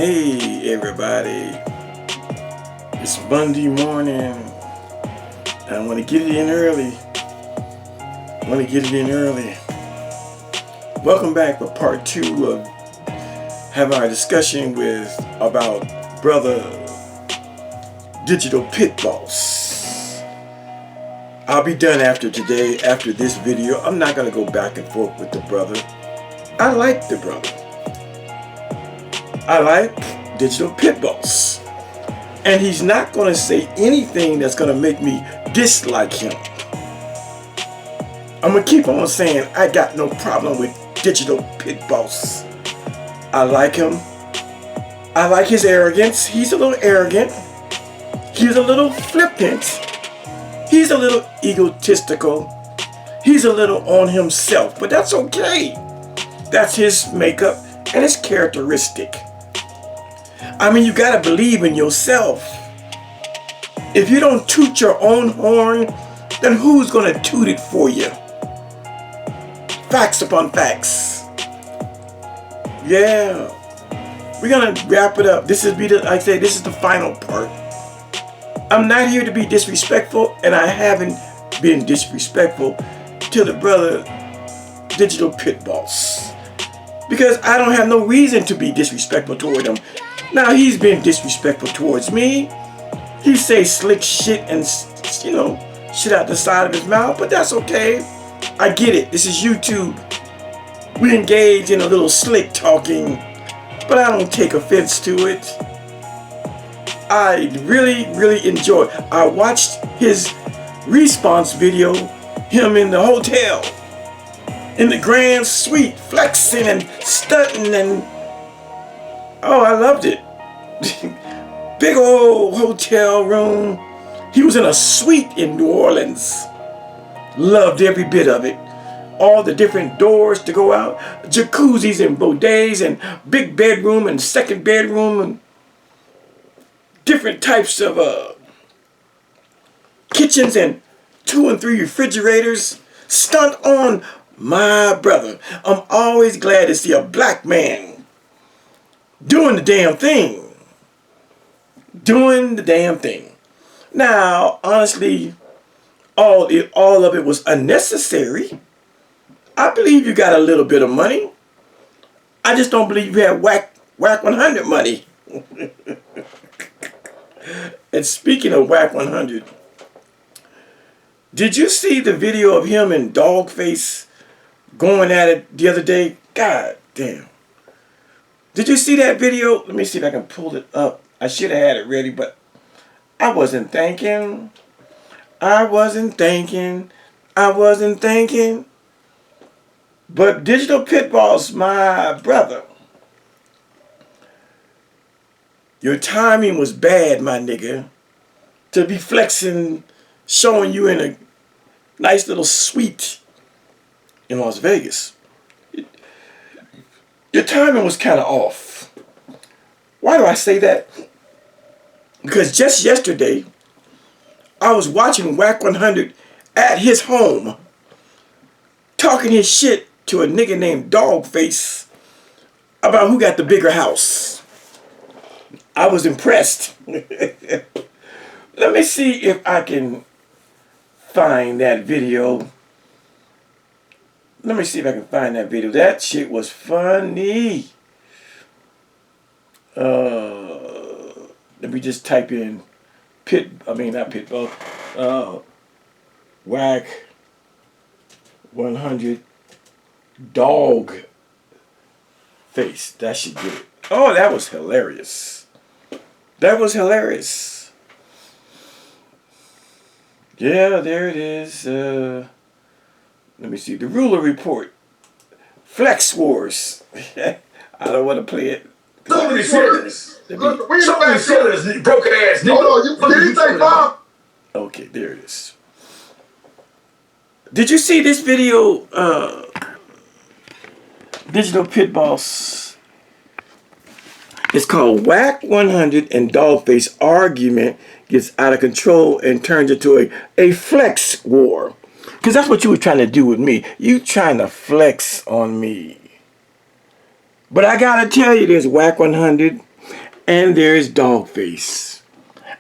Hey everybody, it's Monday morning. I want to get it in early. Welcome back for part 2 of having our discussion about brother Digital Pittboss. I'll be done after this video. I'm not going to go back and forth with the brother. I like the brother. I like Digital Pittboss. And he's not going to say anything that's going to make me dislike him. I'm going to keep on saying I got no problem with Digital Pittboss. I like him. I like his arrogance. He's a little arrogant. He's a little flippant. He's a little egotistical. He's a little on himself. But that's okay. That's his makeup and his characteristic. I mean, you gotta believe in yourself. If you don't toot your own horn, then who's gonna toot it for you? Facts upon facts. Yeah. We're gonna wrap it up. This is the final part. I'm not here to be disrespectful, and I haven't been disrespectful to the brother Digital Pittboss. Because I don't have no reason to be disrespectful toward him. Now, he's been disrespectful towards me. He says slick shit and, shit out the side of his mouth, but that's okay. I get it. This is YouTube. We engage in a little slick talking, but I don't take offense to it. I really, really enjoy. I watched his response video, him in the hotel, in the grand suite, flexing and stunting and oh, I loved it. Big old hotel room. He was in a suite in New Orleans. Loved every bit of it. All the different doors to go out. Jacuzzis and bidets and big bedroom and second bedroom and different types of kitchens and 2 and 3 refrigerators. Stunt on my brother. I'm always glad to see a black man doing the damn thing. Now, honestly, all of it was unnecessary. I believe you got a little bit of money. I just don't believe you have whack 100 money. And speaking of whack 100, did you see the video of him and Dogface going at it the other day? God damn. Did you see that video? Let me see if I can pull it up. I should have had it ready, but I wasn't thinking. But Digital Pittboss, my brother, your timing was bad, my nigga, to be flexing, showing you in a nice little suite in Las Vegas. Your timing was kind of off. Why do I say that? Because just yesterday, I was watching Whack 100 at his home, talking his shit to a nigga named Dogface about who got the bigger house. I was impressed. Let me see if I can find that video. That shit was funny. Let me just type in Whack 100 dog face. That should get it. Oh, that was hilarious. Yeah, there it is. Let me see. The Ruler Report. Flex Wars. I don't want to play it. Somebody serious. Somebody serious, broken ass nigga. Hold on, did he say Bob? Okay, there it is. Did you see this video? Digital Pittboss. It's called Whack 100 and Dogface Argument Gets Out of Control and Turns into a flex war. Because that's what you were trying to do with me. You trying to flex on me. But I gotta tell you this, Whack 100 And there's Dogface.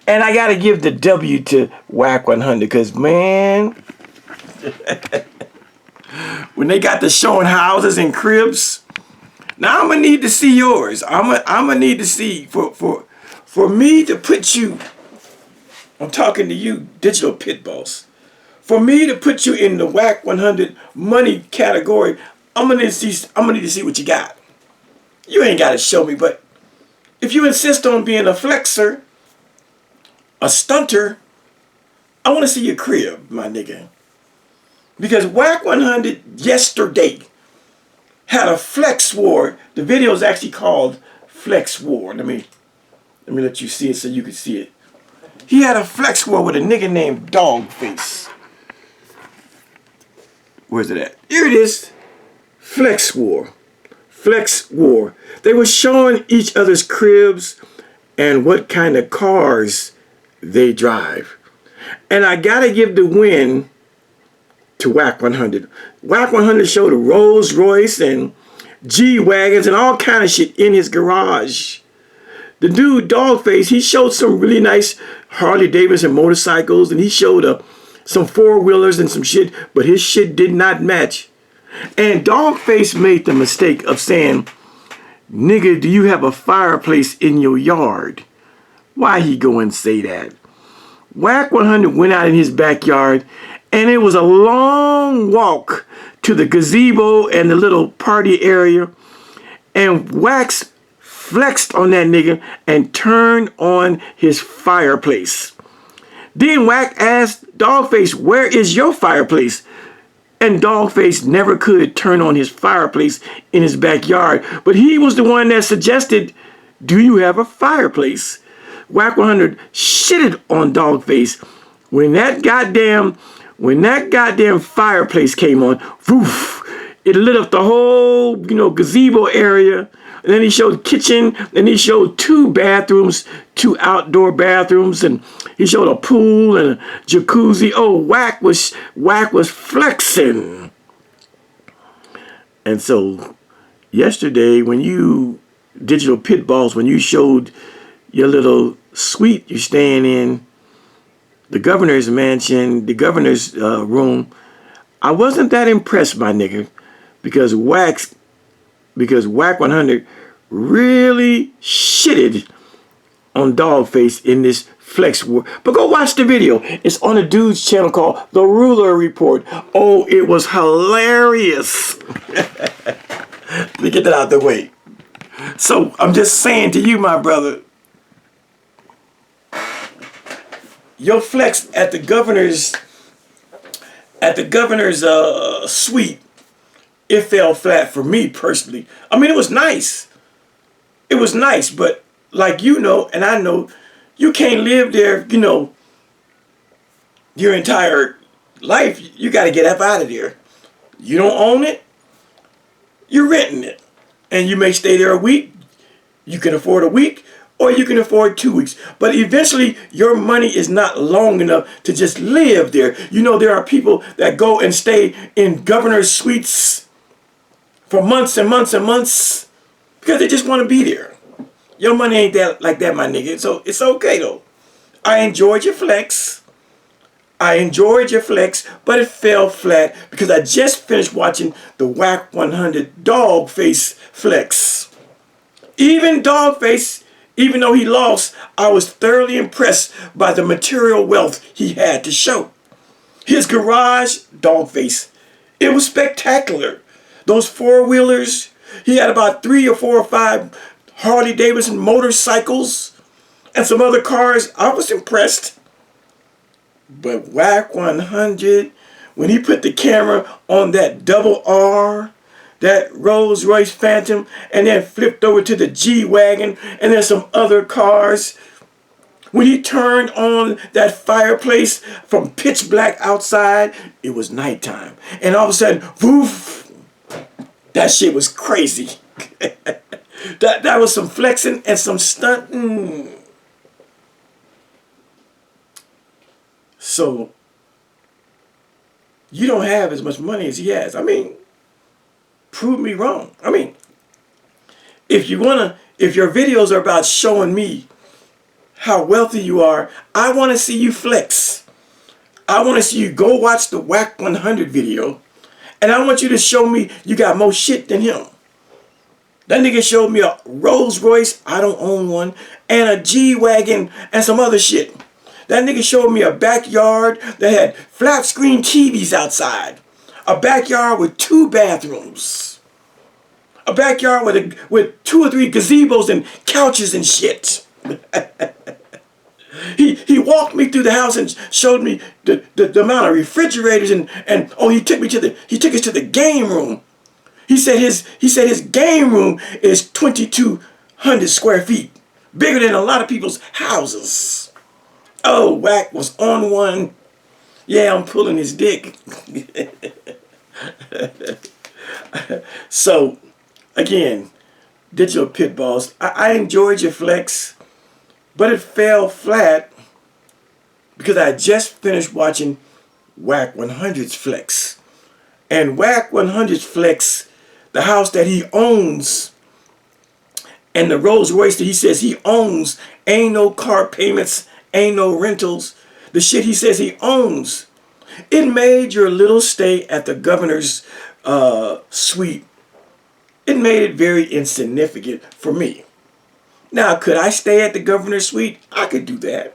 And I gotta give the W to Whack 100 because, man, when they got the showing houses and cribs, now I'm gonna need to see yours. I'm gonna need to see for me to put you. I'm talking to you, Digital Pittboss. For me to put you in the Whack 100 money category, I'm gonna need to see what you got. You ain't gotta show me, but if you insist on being a flexer, a stunter, I want to see your crib, my nigga. Because Whack 100 yesterday had a flex war. The video is actually called Flex War. Let me let you see it so you can see it. He had a flex war with a nigga named Dogface. Where's it at? Here it is. Flex War. Flex War. They were showing each other's cribs and what kind of cars they drive. And I gotta give the win to Whack 100. Whack 100 showed a Rolls Royce and G-Wagons and all kind of shit in his garage. The dude, Dogface, he showed some really nice Harley Davidson motorcycles, and he showed some four-wheelers and some shit, but his shit did not match. And Dogface made the mistake of saying, nigga, do you have a fireplace in your yard? Why he go and say that? Whack 100 went out in his backyard, and it was a long walk to the gazebo and the little party area, and Wax flexed on that nigga and turned on his fireplace. Then Whack asked Dogface, where is your fireplace? And Dogface never could turn on his fireplace in his backyard, but he was the one that suggested, do you have a fireplace? Whack 100 shitted on Dogface. When that goddamn fireplace came on, woof, it lit up the whole, gazebo area. And then he showed kitchen, and he showed 2 bathrooms, 2 outdoor bathrooms, and he showed a pool and a jacuzzi. Oh, Whack was flexing. And so yesterday, when you, Digital Pittboss, when you showed your little suite you're staying in, the governor's mansion, the governor's room, I wasn't that impressed, my nigga, because Whack 100 really shitted on Dogface in this flex war. But go watch the video. It's on a dude's channel called The Ruler Report. Oh, it was hilarious. Let me get that out of the way. So I'm just saying to you, my brother, your flex at the governor's suite, it fell flat for me personally. I mean, it was nice. It was nice, but like you know, and I know, you can't live there, your entire life. You got to get up out of there. You don't own it. You're renting it. And you may stay there a week. You can afford a week, or you can afford 2 weeks. But eventually, your money is not long enough to just live there. There are people that go and stay in governor's suites for months and months and months because they just want to be there. Your money ain't that like that, my nigga. So it's okay, though. I enjoyed your flex. But it fell flat because I just finished watching the Whack 100 Dogface flex. Even Dogface, even though he lost, I was thoroughly impressed by the material wealth he had to show. His garage, Dogface, it was spectacular. Those four-wheelers, he had about 3 or 4 or 5 Harley Davidson motorcycles and some other cars. I was impressed. But Whack 100, when he put the camera on that double R, that Rolls Royce Phantom, and then flipped over to the G-Wagon, and then some other cars, when he turned on that fireplace from pitch black outside, it was nighttime. And all of a sudden, woof, that shit was crazy. That was some flexing and some stunting. So, you don't have as much money as he has. I mean, prove me wrong. I mean, if you wanna If your videos are about showing me how wealthy you are, I want to see you flex. I want to see you go watch the Whack 100 video, and I want you to show me you got more shit than him. That nigga showed me a Rolls Royce, I don't own one, and a G-Wagon and some other shit. That nigga showed me a backyard that had flat screen TVs outside. A backyard with 2 bathrooms. A backyard with 2 or 3 gazebos and couches and shit. He walked me through the house and showed me the amount of refrigerators and oh, he took us to the game room. He said his game room is 2,200 square feet, bigger than a lot of people's houses. Oh, Whack was on one. Yeah, I'm pulling his dick. So, again, Digital Pittboss, I enjoyed your flex, but it fell flat because I just finished watching Whack 100's flex. And Whack 100's flex, the house that he owns, and the Rolls Royce that he says he owns, ain't no car payments, ain't no rentals. The shit he says he owns. It made your little stay at the governor's suite, it made it very insignificant for me. Now, could I stay at the governor's suite? I could do that.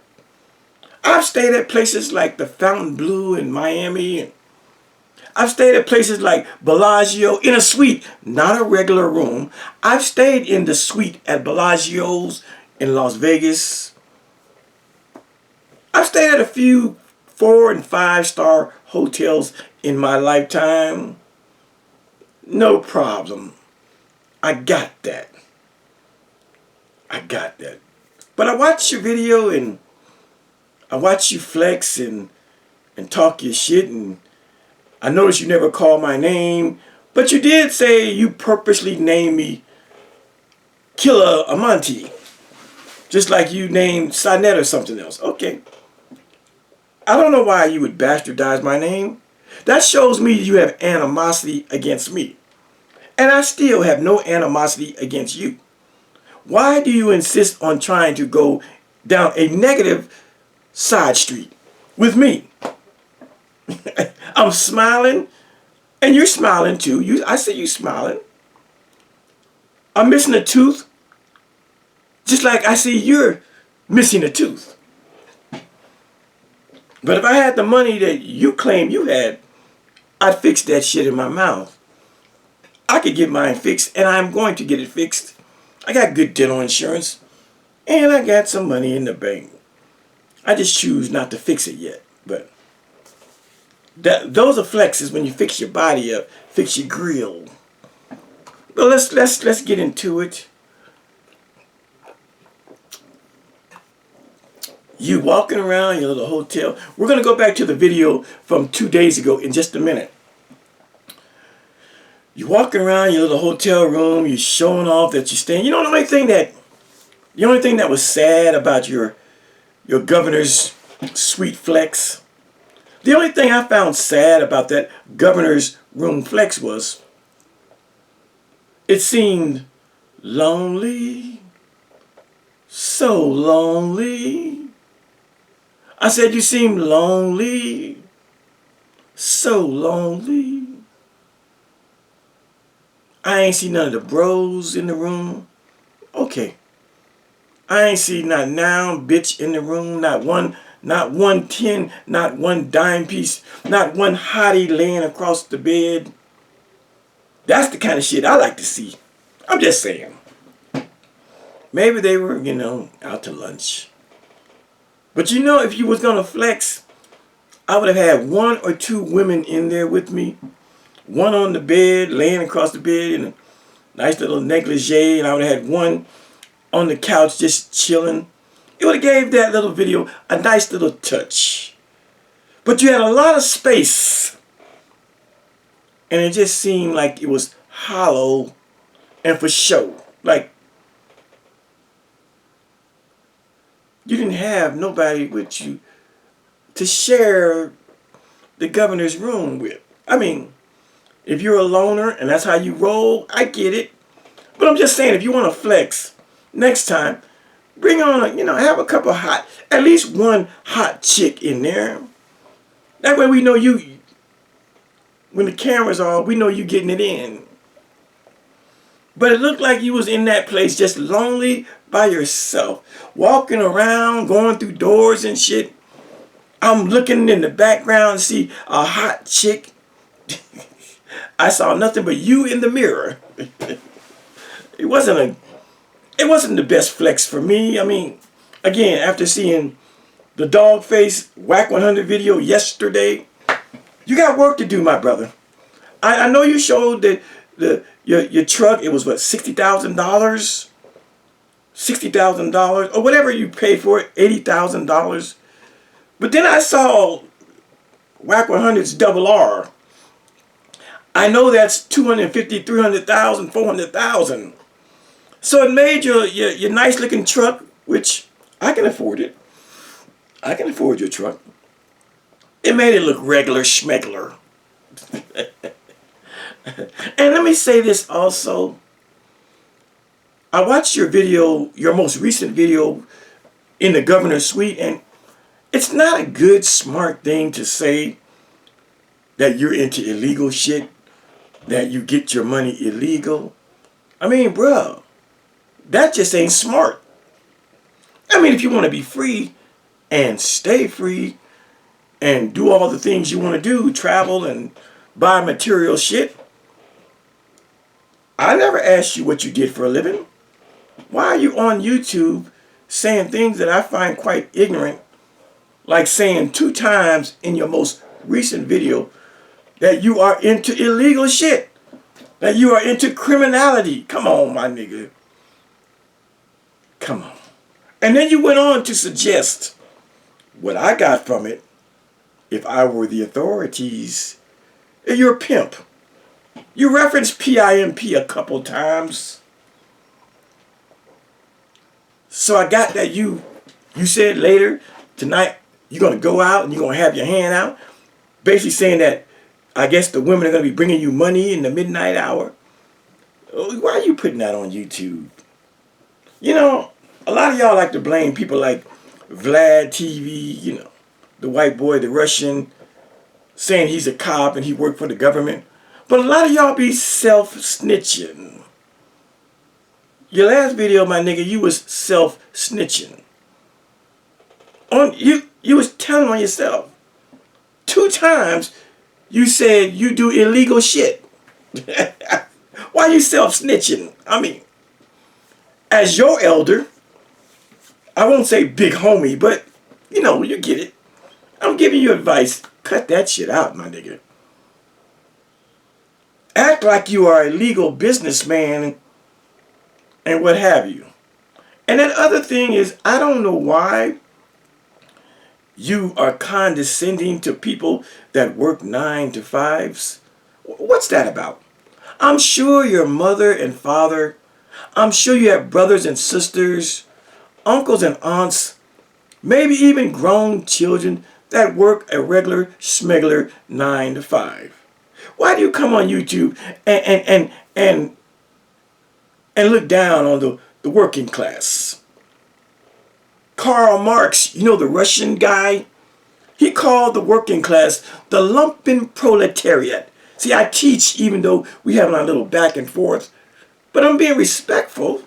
I've stayed at places like the Fontainebleau in Miami, and I've stayed at places like Bellagio in a suite, not a regular room. I've stayed in the suite at Bellagio's in Las Vegas. I've stayed at a few 4- and 5-star hotels in my lifetime. No problem. I got that. But I watched your video and I watched you flex and talk your shit, and I noticed you never called my name, but you did say you purposely named me Khalil Amani, just like you named Sonnet or something else. Okay. I don't know why you would bastardize my name. That shows me you have animosity against me. And I still have no animosity against you. Why do you insist on trying to go down a negative side street with me? I'm smiling, and you're smiling too. I see you smiling. I'm missing a tooth, just like I see you're missing a tooth. But if I had the money that you claim you had, I'd fix that shit in my mouth. I could get mine fixed, and I'm going to get it fixed. I got good dental insurance, and I got some money in the bank. I just choose not to fix it yet. But those are flexes when you fix your body up, fix your grill. Well, let's get into it. You walking around your little hotel. We're gonna go back to the video from 2 days ago in just a minute. You walking around your little hotel room, you're showing off that you're staying. You know, the only thing that was sad about your governor's suite flex, the only thing I found sad about that governor's room flex was it seemed lonely, so lonely. I said you seem lonely, so lonely. I ain't see none of the bros in the room. Okay. I ain't see not now bitch in the room, not one 10, not one dime piece, not one hottie laying across the bed. That's the kind of shit I like to see. I'm just saying. Maybe they were, out to lunch. But if you was gonna flex, I would have had 1 or 2 women in there with me. One on the bed, laying across the bed in a nice little negligee, and I would have had one on the couch just chilling. It would have gave that little video a nice little touch. But you had a lot of space, and it just seemed like it was hollow and for show. Like you didn't have nobody with you to share the governor's room with. I mean, if you're a loner and that's how you roll, I get it. But I'm just saying, if you want to flex, next time, bring on have a couple hot, at least one hot chick in there. That way we know you, when the camera's on, we know you getting it in. But it looked like you was in that place just lonely by yourself, walking around, going through doors and shit. I'm looking in the background to see a hot chick. I saw nothing but you in the mirror. It wasn't the best flex for me. I mean, again, after seeing the dog face Whack 100 video yesterday, you got work to do, my brother. I know you showed that your truck, it was what, $60,000? $60,000 or whatever you paid for it, $80,000. But then I saw Whack 100's double R. I know that's 250, 300,000, 400,000. So it made your nice looking truck, which I can afford it. I can afford your truck. It made it look regular schmegler. And let me say this also. I watched your video, your most recent video in the governor's suite, and it's not a good, smart thing to say that you're into illegal shit, that you get your money illegal. I mean, bro, that just ain't smart. I mean, if you want to be free and stay free and do all the things you want to do, travel and buy material shit, I never asked you what you did for a living. Why are you on YouTube saying things that I find quite ignorant, like saying 2 times in your most recent video that you are into illegal shit, that you are into criminality? Come on, my nigga. Come on. And then you went on to suggest what I got from it, if I were the authorities, you're a pimp. You referenced PIMP a couple times. So I got that you said later tonight you're going to go out and you're going to have your hand out. Basically saying that I guess the women are going to be bringing you money in the midnight hour. Why are you putting that on YouTube? You know, a lot of y'all like to blame people like Vlad TV, you know, the white boy, the Russian, saying he's a cop and he worked for the government. But a lot of y'all be self-snitching. Your last video, my nigga, you was self-snitching. You was telling on yourself. 2 times you said you do illegal shit. Why you self-snitching? I mean, as your elder, I won't say big homie, but you know, you get it. I'm giving you advice. Cut that shit out, my nigga. Act like you are a legal businessman and what have you. And that other thing is, I don't know why you are condescending to people that work 9 to 5s. What's that about? I'm sure your mother and father, I'm sure you have brothers and sisters, uncles and aunts, maybe even grown children that work a regular schmegler 9 to 5. Why do you come on YouTube and look down on the working class? Karl Marx, you know, the Russian guy, he called the working class the lumpen proletariat. See, I teach even though we have our little back and forth, but I'm being respectful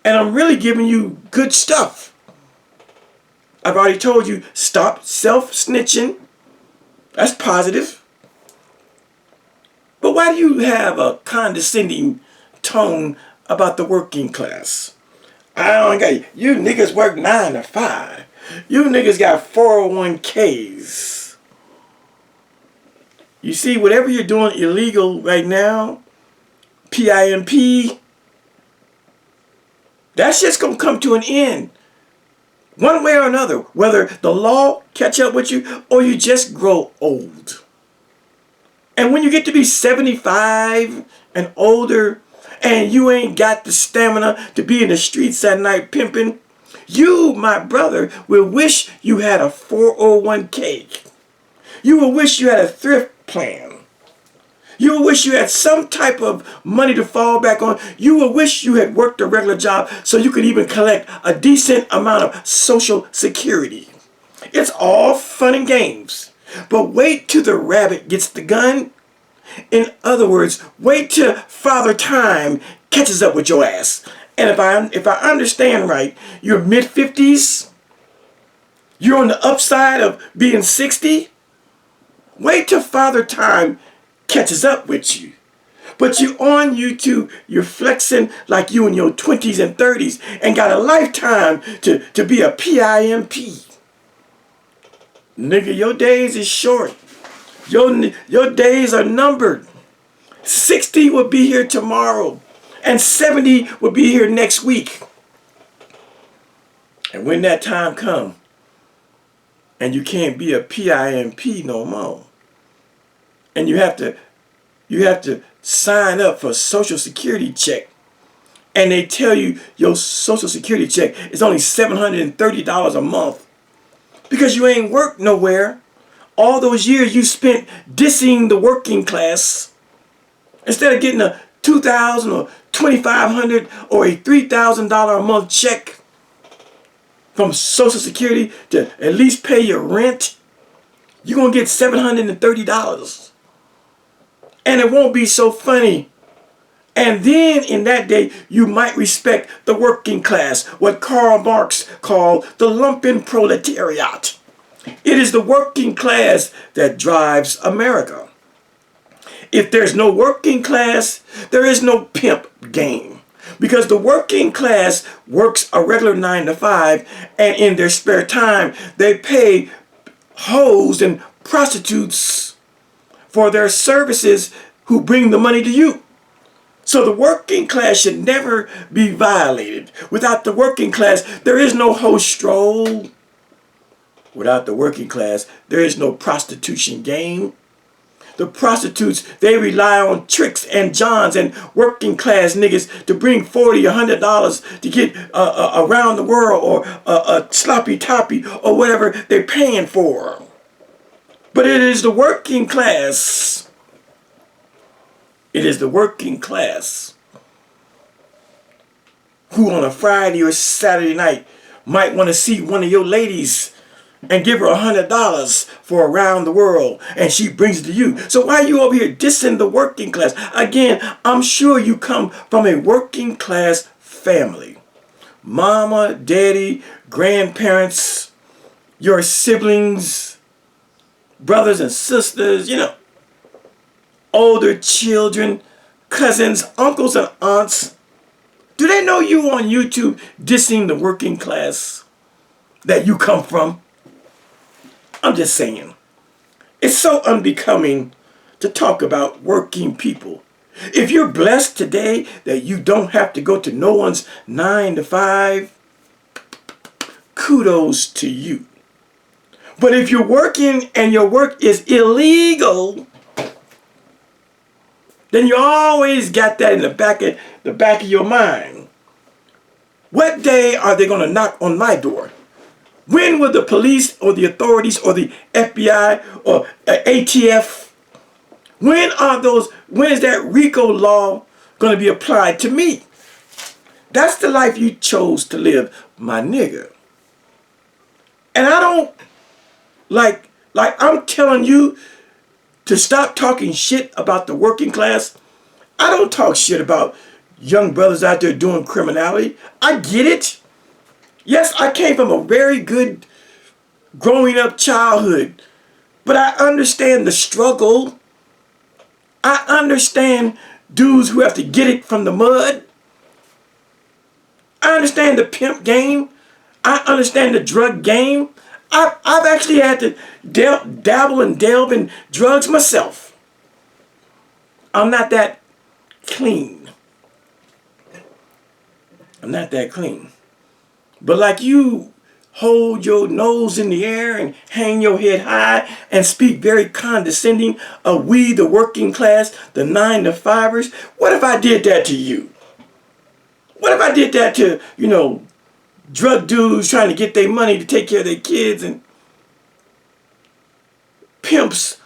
and I'm really giving you good stuff. I've already told you, stop self-snitching. That's positive. But why do you have a condescending tone about the working class? I don't got you niggas work 9 to 5. You niggas got 401ks. You see, whatever you're doing illegal right now, PIMP, that shit's gonna come to an end. One way or another, whether the law catch up with you or you just grow old. And when you get to be 75 and older and you ain't got the stamina to be in the streets at night pimping, you, my brother, will wish you had a 401k. You will wish you had a thrift plan. You will wish you had some type of money to fall back on. You will wish you had worked a regular job so you could even collect a decent amount of Social Security. It's all fun and games. But wait till the rabbit gets the gun. In other words, wait till Father Time catches up with your ass. And if I understand right, you're mid-50s. You're on the upside of being 60. Wait till Father Time catches up with you. But you on YouTube, you're flexing like you in your 20s and 30s and got a lifetime to be a PIMP. Nigga, your days is short. Your days are numbered. 60 will be here tomorrow. And 70 will be here next week. And when that time comes, and you can't be a PIMP no more, and you have to sign up for a Social Security check, and they tell you your Social Security check is only $730 a month because you ain't worked nowhere. All those years you spent dissing the working class, instead of getting a $2,000 or $2,500 or a $3,000 a month check from Social Security to at least pay your rent, you're going to get $730. And it won't be so funny. And then in that day, you might respect the working class, what Karl Marx called the lumpen proletariat. It is the working class that drives America. If there's no working class, there is no pimp game. Because the working class works a regular 9 to 5, and in their spare time, they pay hoes and prostitutes for their services who bring the money to you. So the working class should never be violated. Without the working class, there is no hoe stroll. Without the working class, there is no prostitution game. The prostitutes, they rely on tricks and johns and working class niggas to bring $40 or $100 to get around the world, or a sloppy toppy or whatever they're paying for. But it is the working class. It is the working class who on a Friday or Saturday night might want to see one of your ladies and give her $100 for around the world, and she brings it to you. So why are you over here dissing the working class? Again, I'm sure you come from a working class family. Mama, daddy, grandparents, your siblings, brothers and sisters, older children, cousins, uncles and aunts. Do they know you on YouTube dissing the working class that you come from? I'm just saying. It's so unbecoming to talk about working people. If you're blessed today that you don't have to go to no one's 9 to 5, kudos to you. But if you're working and your work is illegal, then you always got that in the back of your mind. What day are they going to knock on my door? When will the police or the authorities or the FBI or ATF, when is that RICO law going to be applied to me? That's the life you chose to live, my nigga. And I don't, like I'm telling you to stop talking shit about the working class. I don't talk shit about young brothers out there doing criminality. I get it. Yes, I came from a very good growing up childhood, but I understand the struggle. I understand dudes who have to get it from the mud. I understand the pimp game. I understand the drug game. I've actually had to dabble and delve in drugs myself. I'm not that clean. I'm not that clean. But like you hold your nose in the air and hang your head high and speak very condescending of we, the working class, the 9 to 5ers, what if I did that to you? What if I did that to, drug dudes trying to get their money to take care of their kids, and pimps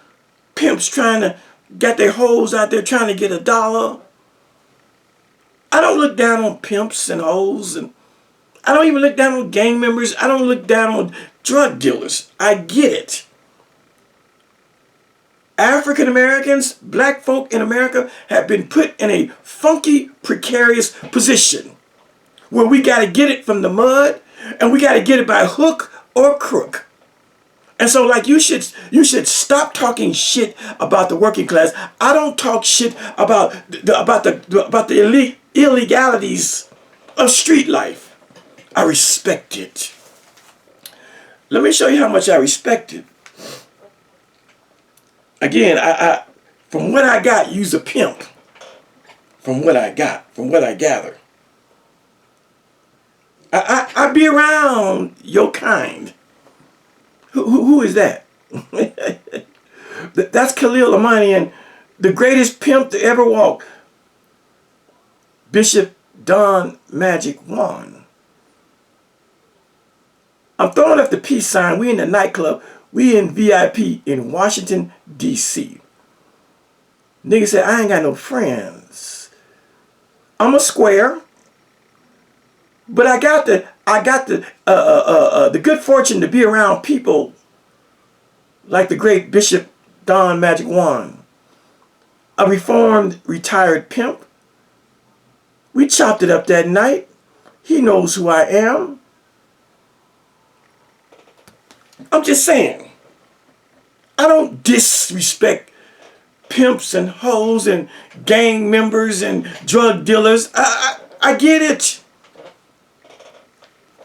trying to got their hoes out there trying to get $1. I don't look down on pimps and hoes, and I don't even look down on gang members. I don't look down on drug dealers. I get it. African Americans, black folk in America have been put in a funky, precarious position where we got to get it from the mud, and we got to get it by hook or crook. And so, like, you should stop talking shit about the working class. I don't talk shit about the illegalities of street life. I respect it. Let me show you how much I respect it. Again, I from what I got, use a pimp. From what I gather. I be around your kind. Who is that? That's Khalil Amani, and the greatest pimp to ever walk, Bishop Don Magic Juan. I'm throwing up the peace sign. We in the nightclub. We in VIP in Washington, D.C. Nigga said, I ain't got no friends. I'm a square. But I got the good fortune to be around people like the great Bishop Don Magic Juan, a reformed retired pimp. We chopped it up that night. He knows who I am. I'm just saying, I don't disrespect pimps and hoes and gang members and drug dealers. I get it.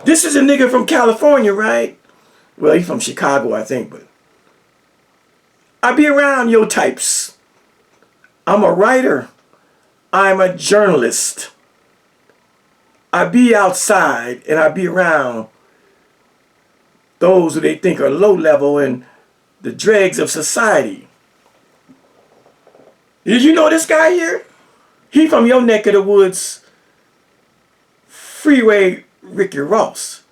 This is a nigga from California, right? Well, he's from Chicago, I think, but I be around your types. I'm a writer. I'm a journalist. I be outside and I be around those who they think are low level and the dregs of society. Did you know this guy here? He from your neck of the woods, Freeway Ricky Ross.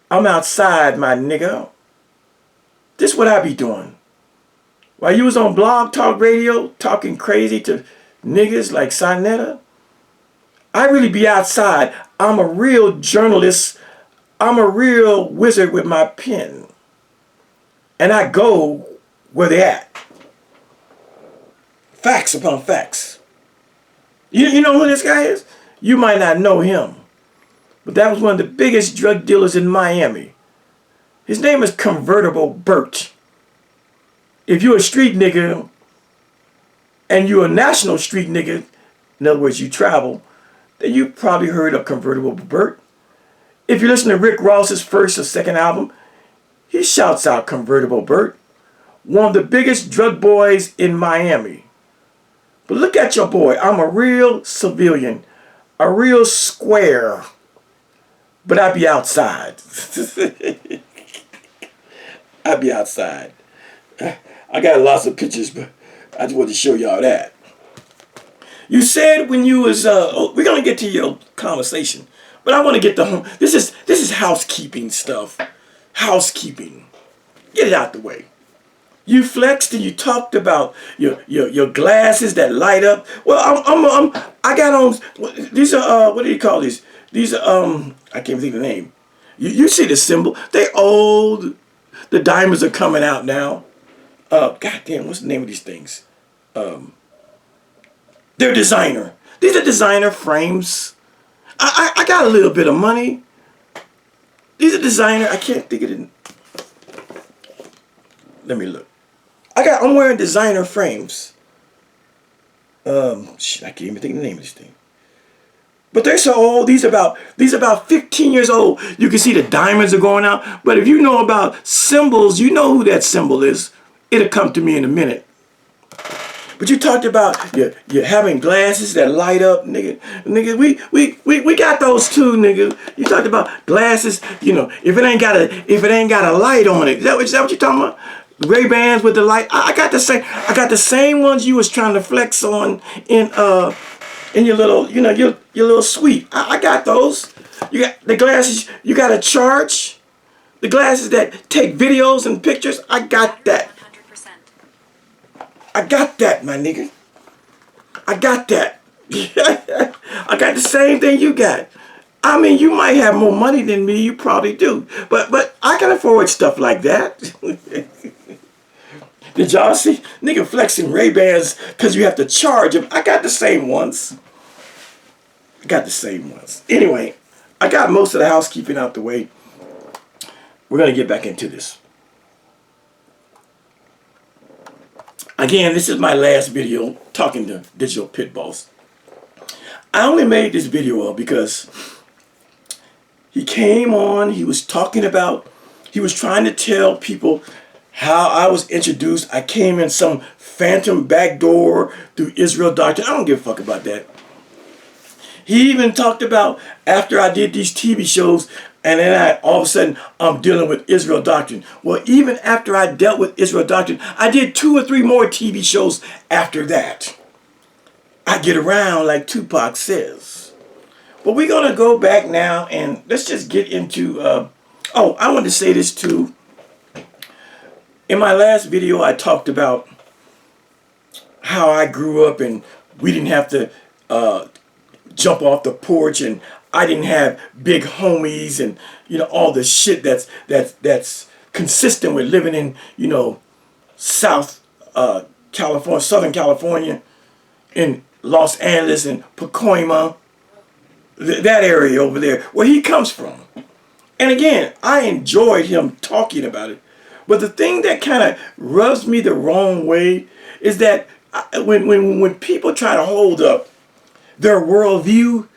I'm outside, my nigga. This what I be doing. While you was on Blog Talk Radio talking crazy to niggas like Sonetta, I really be outside. I'm a real journalist. I'm a real wizard with my pen. And I go where they at. Facts upon facts. You know who this guy is? You might not know him. But that was one of the biggest drug dealers in Miami. His name is Convertible Burt. If you're a street nigga and you're a national street nigga, in other words, you travel, then you probably heard of Convertible Burt. If you listen to Rick Ross's first or second album, he shouts out Convertible Burt, one of the biggest drug boys in Miami. But look at your boy. I'm a real civilian, a real square. But I be outside. I be outside. I got lots of pictures, but I just want to show y'all that. You said when you was, we're going to get to your conversation, but I want to get the home. This is housekeeping stuff. Housekeeping. Get it out the way. You flexed and you talked about your glasses that light up. Well, I got on, these are, what do you call these? These are, I can't think of the name. You see the symbol. They old. The diamonds are coming out now. God damn, what's the name of these things? They're designer. These are designer frames. I got a little bit of money. These are designer. I can't think of it. Let me look. I'm wearing designer frames. Shit, I can't even think of the name of this thing. But they're so old. These are about 15 years old. You can see the diamonds are going out. But if you know about symbols, you know who that symbol is. It'll come to me in a minute. But you talked about you're having glasses that light up, nigga. Nigga, we got those too, nigga. You talked about glasses, you know, if it ain't got a light on it. Is that what you're talking about? The Ray-Bans with the light. I got the same ones you was trying to flex on in your little, you know, your little suite. I got those. You got the glasses you got to charge. The glasses that take videos and pictures. I got that. I got that, my nigga. I got that. I got the same thing you got. I mean, you might have more money than me. You probably do. But I can afford stuff like that. Did y'all see? Nigga flexing Ray-Bans because you have to charge them. I got the same ones. I got the same ones. Anyway, I got most of the housekeeping out the way. We're going to get back into this. Again, this is my last video talking to Digital Pittboss. I only made this video because he came on, he was talking about, he was trying to tell people how I was introduced. I came in some phantom back door through Israel Doctrine. I don't give a fuck about that. He even talked about after I did these TV shows and then all of a sudden I'm dealing with Israel Doctrine. Well, even after I dealt with Israel Doctrine, I did 2 or 3 more TV shows after that. I get around like Tupac says. But we're going to go back now and let's just get into, oh, I want to say this too. In my last video, I talked about how I grew up and we didn't have to jump off the porch and I didn't have big homies and, you know, all the shit that's consistent with living in, you know, South California, Southern California, in Los Angeles and Pacoima, that area over there, where he comes from. And again, I enjoyed him talking about it. But the thing that kind of rubs me the wrong way is that when people try to hold up their worldview,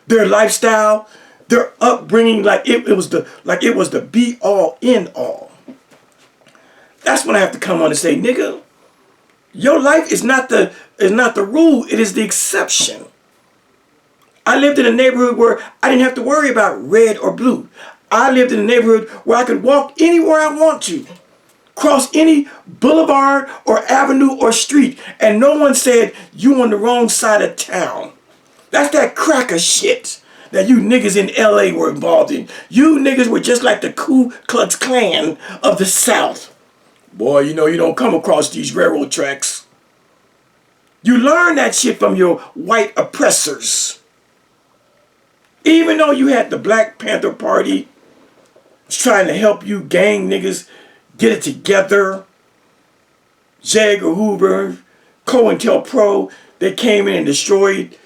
their lifestyle, their upbringing, like it was the be all end all. That's when I have to come on and say, nigga, your life is not the rule, it is the exception. I lived in a neighborhood where I didn't have to worry about red or blue. I lived in a neighborhood where I could walk anywhere I want to, cross any boulevard or avenue or street, and no one said you on the wrong side of town. That's that cracker shit that you niggas in LA were involved in. You niggas were just like the Ku Klux Klan of the South. Boy, you know you don't come across these railroad tracks. You learn that shit from your white oppressors. Even though you had the Black Panther Party trying to help you gang niggas get it together, J. Edgar Hoover, COINTELPRO, they came in and destroyed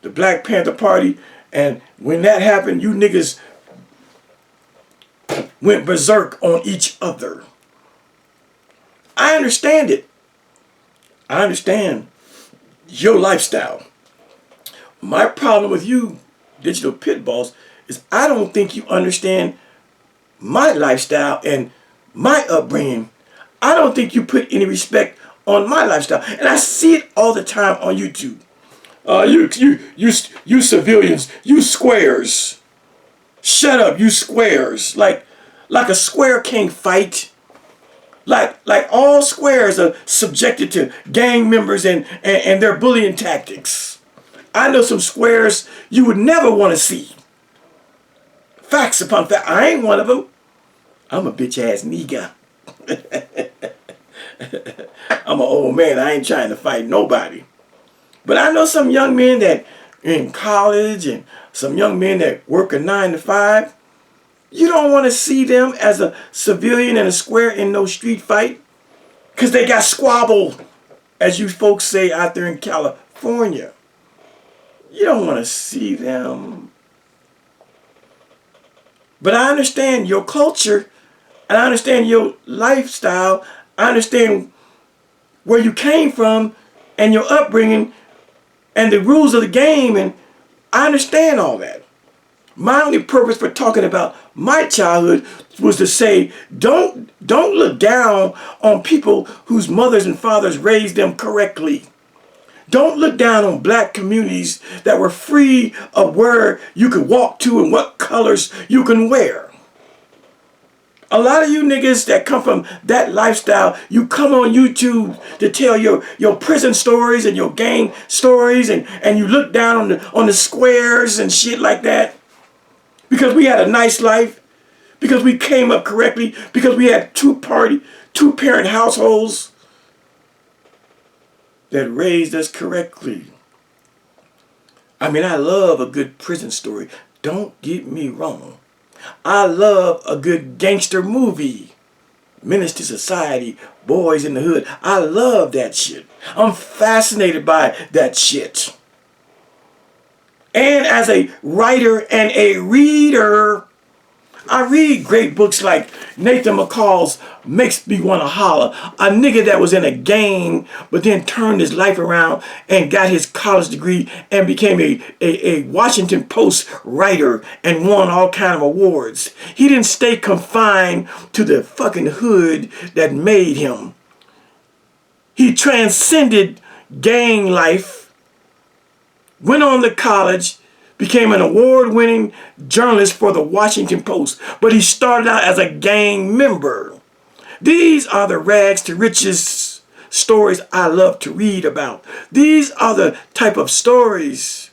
the Black Panther Party, and when that happened, you niggas went berserk on each other. I understand it. I understand your lifestyle. My problem with you, Digital Pittboss, is I don't think you understand my lifestyle and my upbringing. I don't think you put any respect on my lifestyle, and I see it all the time on YouTube. You civilians, you squares. Shut up, you squares. Like a square can't fight. Like all squares are subjected to gang members and their bullying tactics. I know some squares you would never want to see. Facts upon facts. I ain't one of them. I'm a bitch ass nigga. I'm an old man. I ain't trying to fight nobody. But I know some young men that in college and some young men that work a 9 to 5. You don't want to see them as a civilian in a square in no street fight because they got squabbled, as you folks say out there in California. You don't want to see them. But I understand your culture and I understand your lifestyle. I understand where you came from and your upbringing and the rules of the game, and I understand all that. My only purpose for talking about my childhood was to say, don't look down on people whose mothers and fathers raised them correctly. Don't look down on black communities that were free of where you could walk to and what colors you can wear. A lot of you niggas that come from that lifestyle, you come on YouTube to tell your prison stories and your gang stories, and you look down on the squares and shit like that. Because we had a nice life, because we came up correctly, because we had two-parent households. that raised us correctly. I mean, I love a good prison story. Don't get me wrong. I love a good gangster movie. Menace to Society, Boys in the Hood. I love that shit. I'm fascinated by that shit. And as a writer and a reader, I read great books like Nathan McCall's Makes Me Wanna Holler, a nigga that was in a gang but then turned his life around and got his college degree and became a Washington Post writer and won all kind of awards. He didn't stay confined to the fucking hood that made him. He transcended gang life, went on to college, became an award-winning journalist for the Washington Post, but he started out as a gang member. These are the rags to riches stories I love to read about. These are the type of stories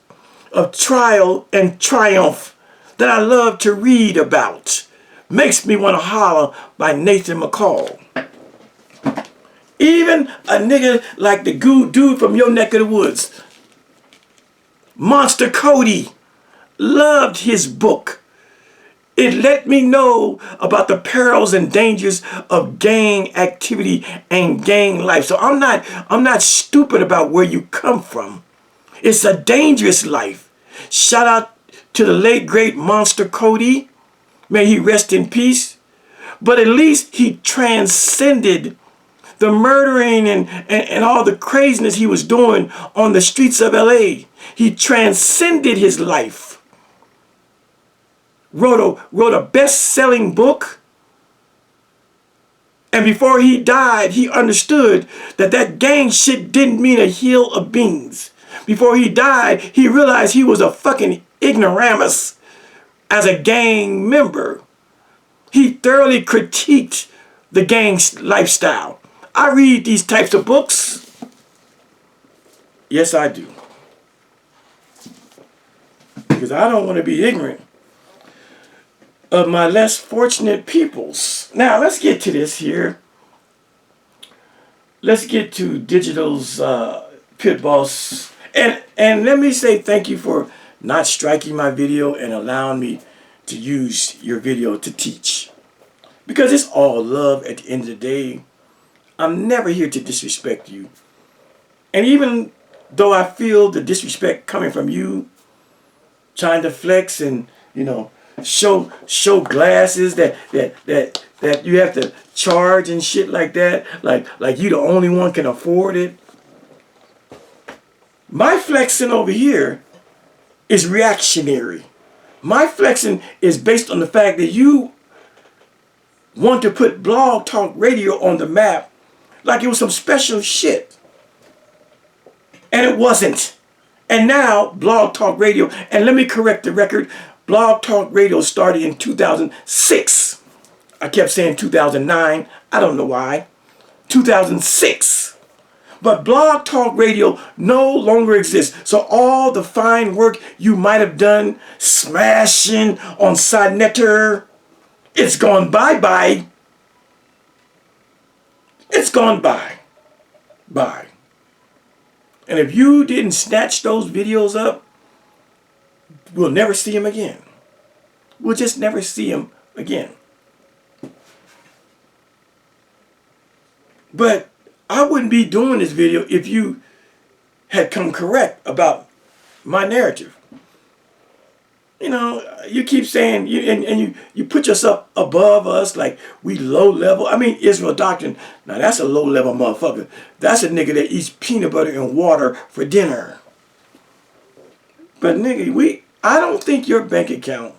of trial and triumph that I love to read about. Makes Me Wanna Holler by Nathan McCall. Even a nigga like the dude from your neck of the woods, Monster Cody, loved his book. It let me know about the perils and dangers of gang activity and gang life. So I'm not stupid about where you come from. It's a dangerous life. Shout out to the late great Monster Cody. May he rest in peace. But at least he transcended the murdering and all the craziness he was doing on the streets of LA. He transcended his life. Wrote a best-selling book. And before he died, he understood that gang shit didn't mean a hill of beans. Before he died, he realized he was a fucking ignoramus as a gang member. He thoroughly critiqued the gang lifestyle. I read these types of books. Yes, I do. Because I don't want to be ignorant of my less fortunate peoples. Now, let's get to this here. Let's get to Digital's Pittboss. And let me say thank you for not striking my video and allowing me to use your video to teach. Because it's all love at the end of the day. I'm never here to disrespect you. And even though I feel the disrespect coming from you, trying to flex and, you know, show glasses that you have to charge and shit like that, like you the only one can afford it. My flexing over here is reactionary. My flexing is based on the fact that you want to put Blog Talk Radio on the map like it was some special shit. And it wasn't. And now, Blog Talk Radio, and let me correct the record, Blog Talk Radio started in 2006. I kept saying 2009. I don't know why. 2006. But Blog Talk Radio no longer exists. So all the fine work you might have done smashing on Signetter, it's gone bye-bye. It's gone by. Bye. And if you didn't snatch those videos up, we'll never see them again. We'll just never see them again. But I wouldn't be doing this video if you had come correct about my narrative. You know, you keep saying, you put yourself above us like we low level. I mean, Israel Doctrine, now that's a low level motherfucker. That's a nigga that eats peanut butter and water for dinner. But nigga, I don't think your bank account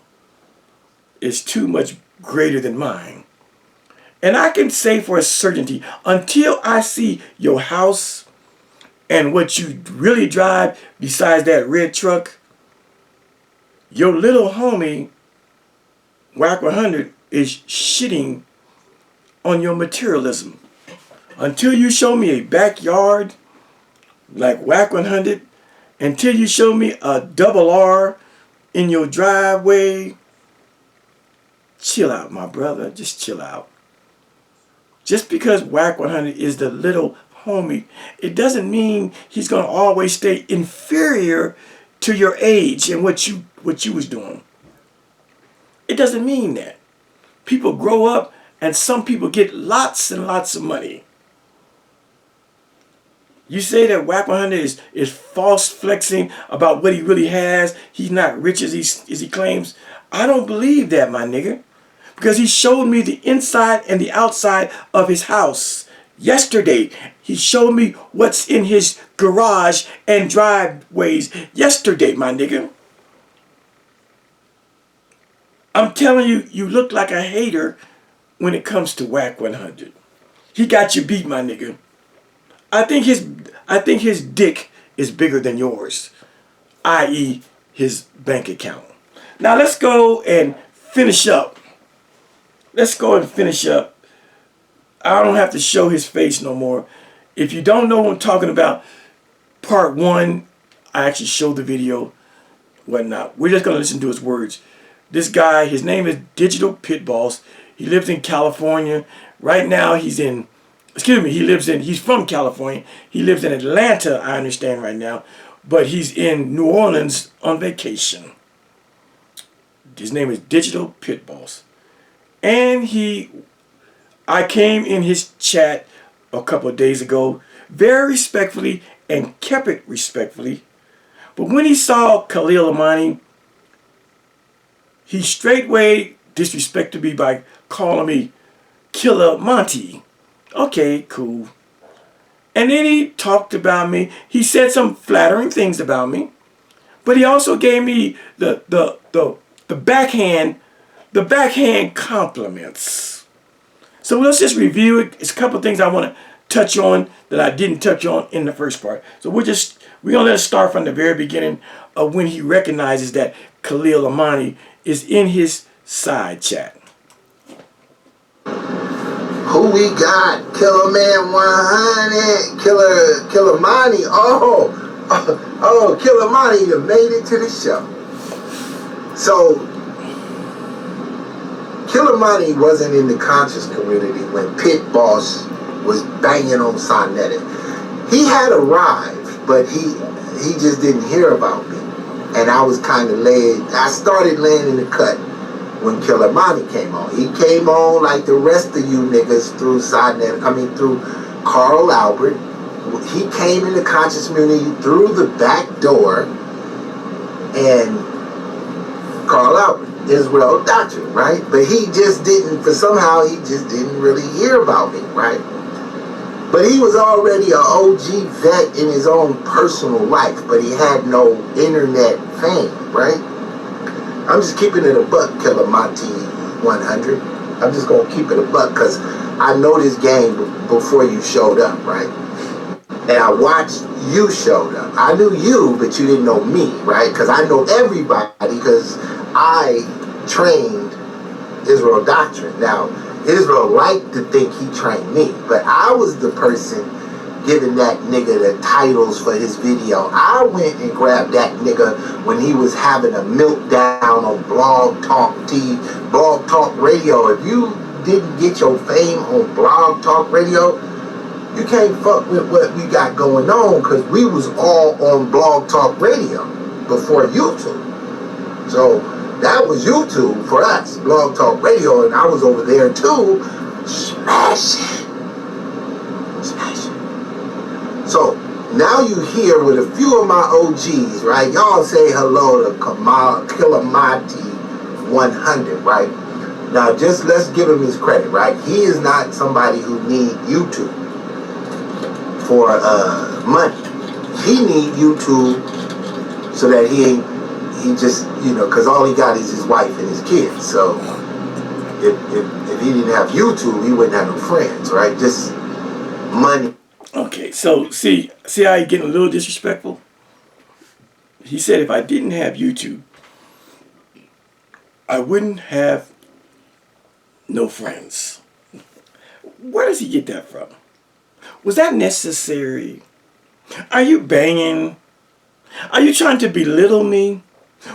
is too much greater than mine. And I can say for a certainty, until I see your house and what you really drive besides that red truck, your little homie, Whack 100, is shitting on your materialism. Until you show me a backyard like Whack 100, until you show me a double R in your driveway, chill out, my brother. Just chill out. Just because Whack 100 is the little homie, it doesn't mean he's going to always stay inferior to your age and what you was doing. It doesn't mean that. People grow up and some people get lots and lots of money. You say that Wack 100 is false flexing about what he really has. He's not rich as he claims. I don't believe that, my nigga. Because he showed me the inside and the outside of his house. Yesterday, he showed me what's in his garage and driveways. Yesterday, my nigga. I'm telling you, you look like a hater when it comes to Wack 100. He got you beat, my nigga. I think his dick is bigger than yours, i.e. his bank account. Now let's go and finish up. Let's go and finish up. I don't have to show his face no more. If you don't know what I'm talking about, part 1, I actually showed the video, whatnot. We're just going to listen to his words. This guy, his name is Digital Pittboss. He lives in California. Right now he's from California. He lives in Atlanta, I understand right now. But he's in New Orleans on vacation. His name is Digital Pittboss. And I came in his chat a couple of days ago, very respectfully, and kept it respectfully. But when he saw Khalil Amani, he straightway disrespected me by calling me Killer Monty. Okay, cool. And then he talked about me. He said some flattering things about me. But he also gave me the backhand compliments. So let's just review it. It's a couple of things I want to touch on that I didn't touch on in the first part. So we're gonna let us start from the very beginning of when he recognizes that Khalil Amani is in his side chat. Who we got? Killer Man 100, Killer Money. Oh, Killer Money, you made it to the show. So, Killer Money wasn't in the conscious community when Pittboss was banging on Sonetta. He had arrived, but he just didn't hear about me. And I was kind of I started laying in the cut when Killer Money came on. He came on like the rest of you niggas through through Carl Albert. He came in the conscious community through the back door, and Carl Albert, Israel Doctrine, right? But he just didn't really hear about me, right? But he was already an OG vet in his own personal life, but he had no internet fame, right? I'm just keeping it a buck, Killer Monty 100. I'm just going to keep it a buck because I know this game before you showed up, right? And I watched you showed up. I knew you, but you didn't know me, right? Because I know everybody because I trained Israel Doctrine. Now, Israel liked to think he trained me, but I was the person giving that nigga the titles for his video. I went and grabbed that nigga when he was having a meltdown on Blog Talk Radio. If you didn't get your fame on Blog Talk Radio, you can't fuck with what we got going on because we was all on Blog Talk Radio before YouTube. So that was YouTube for us, Blog Talk Radio, and I was over there too, smashing. So now you here with a few of my OGs, right? Y'all say hello to Killer Monty 100, right? Now just let's give him his credit, right? He is not somebody who need YouTube for money. He need YouTube so that he just, because all he got is his wife and his kids. So if he didn't have YouTube, he wouldn't have no friends, right? Just money. Okay, so see how he getting a little disrespectful? He said if I didn't have YouTube, I wouldn't have no friends. Where does he get that from? Was that necessary? Are you banging? Are you trying to belittle me?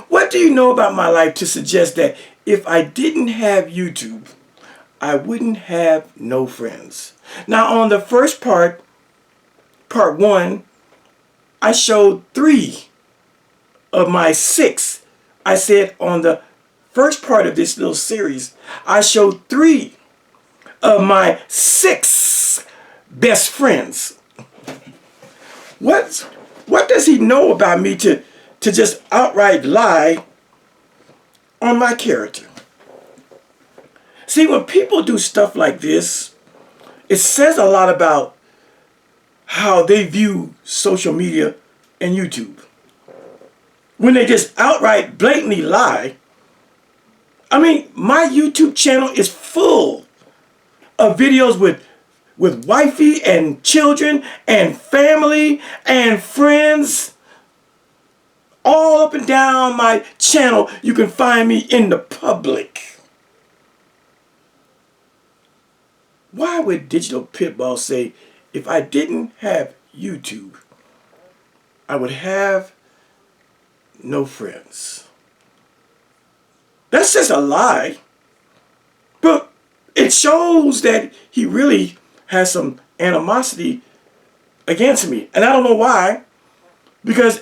What do you know about my life to suggest that if I didn't have YouTube, I wouldn't have no friends? Now on the first part, part 1, I showed 3 of my 6. I said on the first part of this little series, I showed 3 of my 6 best friends. What does he know about me to just outright lie on my character? See, when people do stuff like this, it says a lot about how they view social media and YouTube. When they just outright blatantly lie. I mean, my YouTube channel is full of videos with wifey and children and family and friends. All up and down my channel, you can find me in the public. Why would Digital Pittboss say, if I didn't have YouTube, I would have no friends? That's just a lie. But it shows that he really has some animosity against me. And I don't know why. Because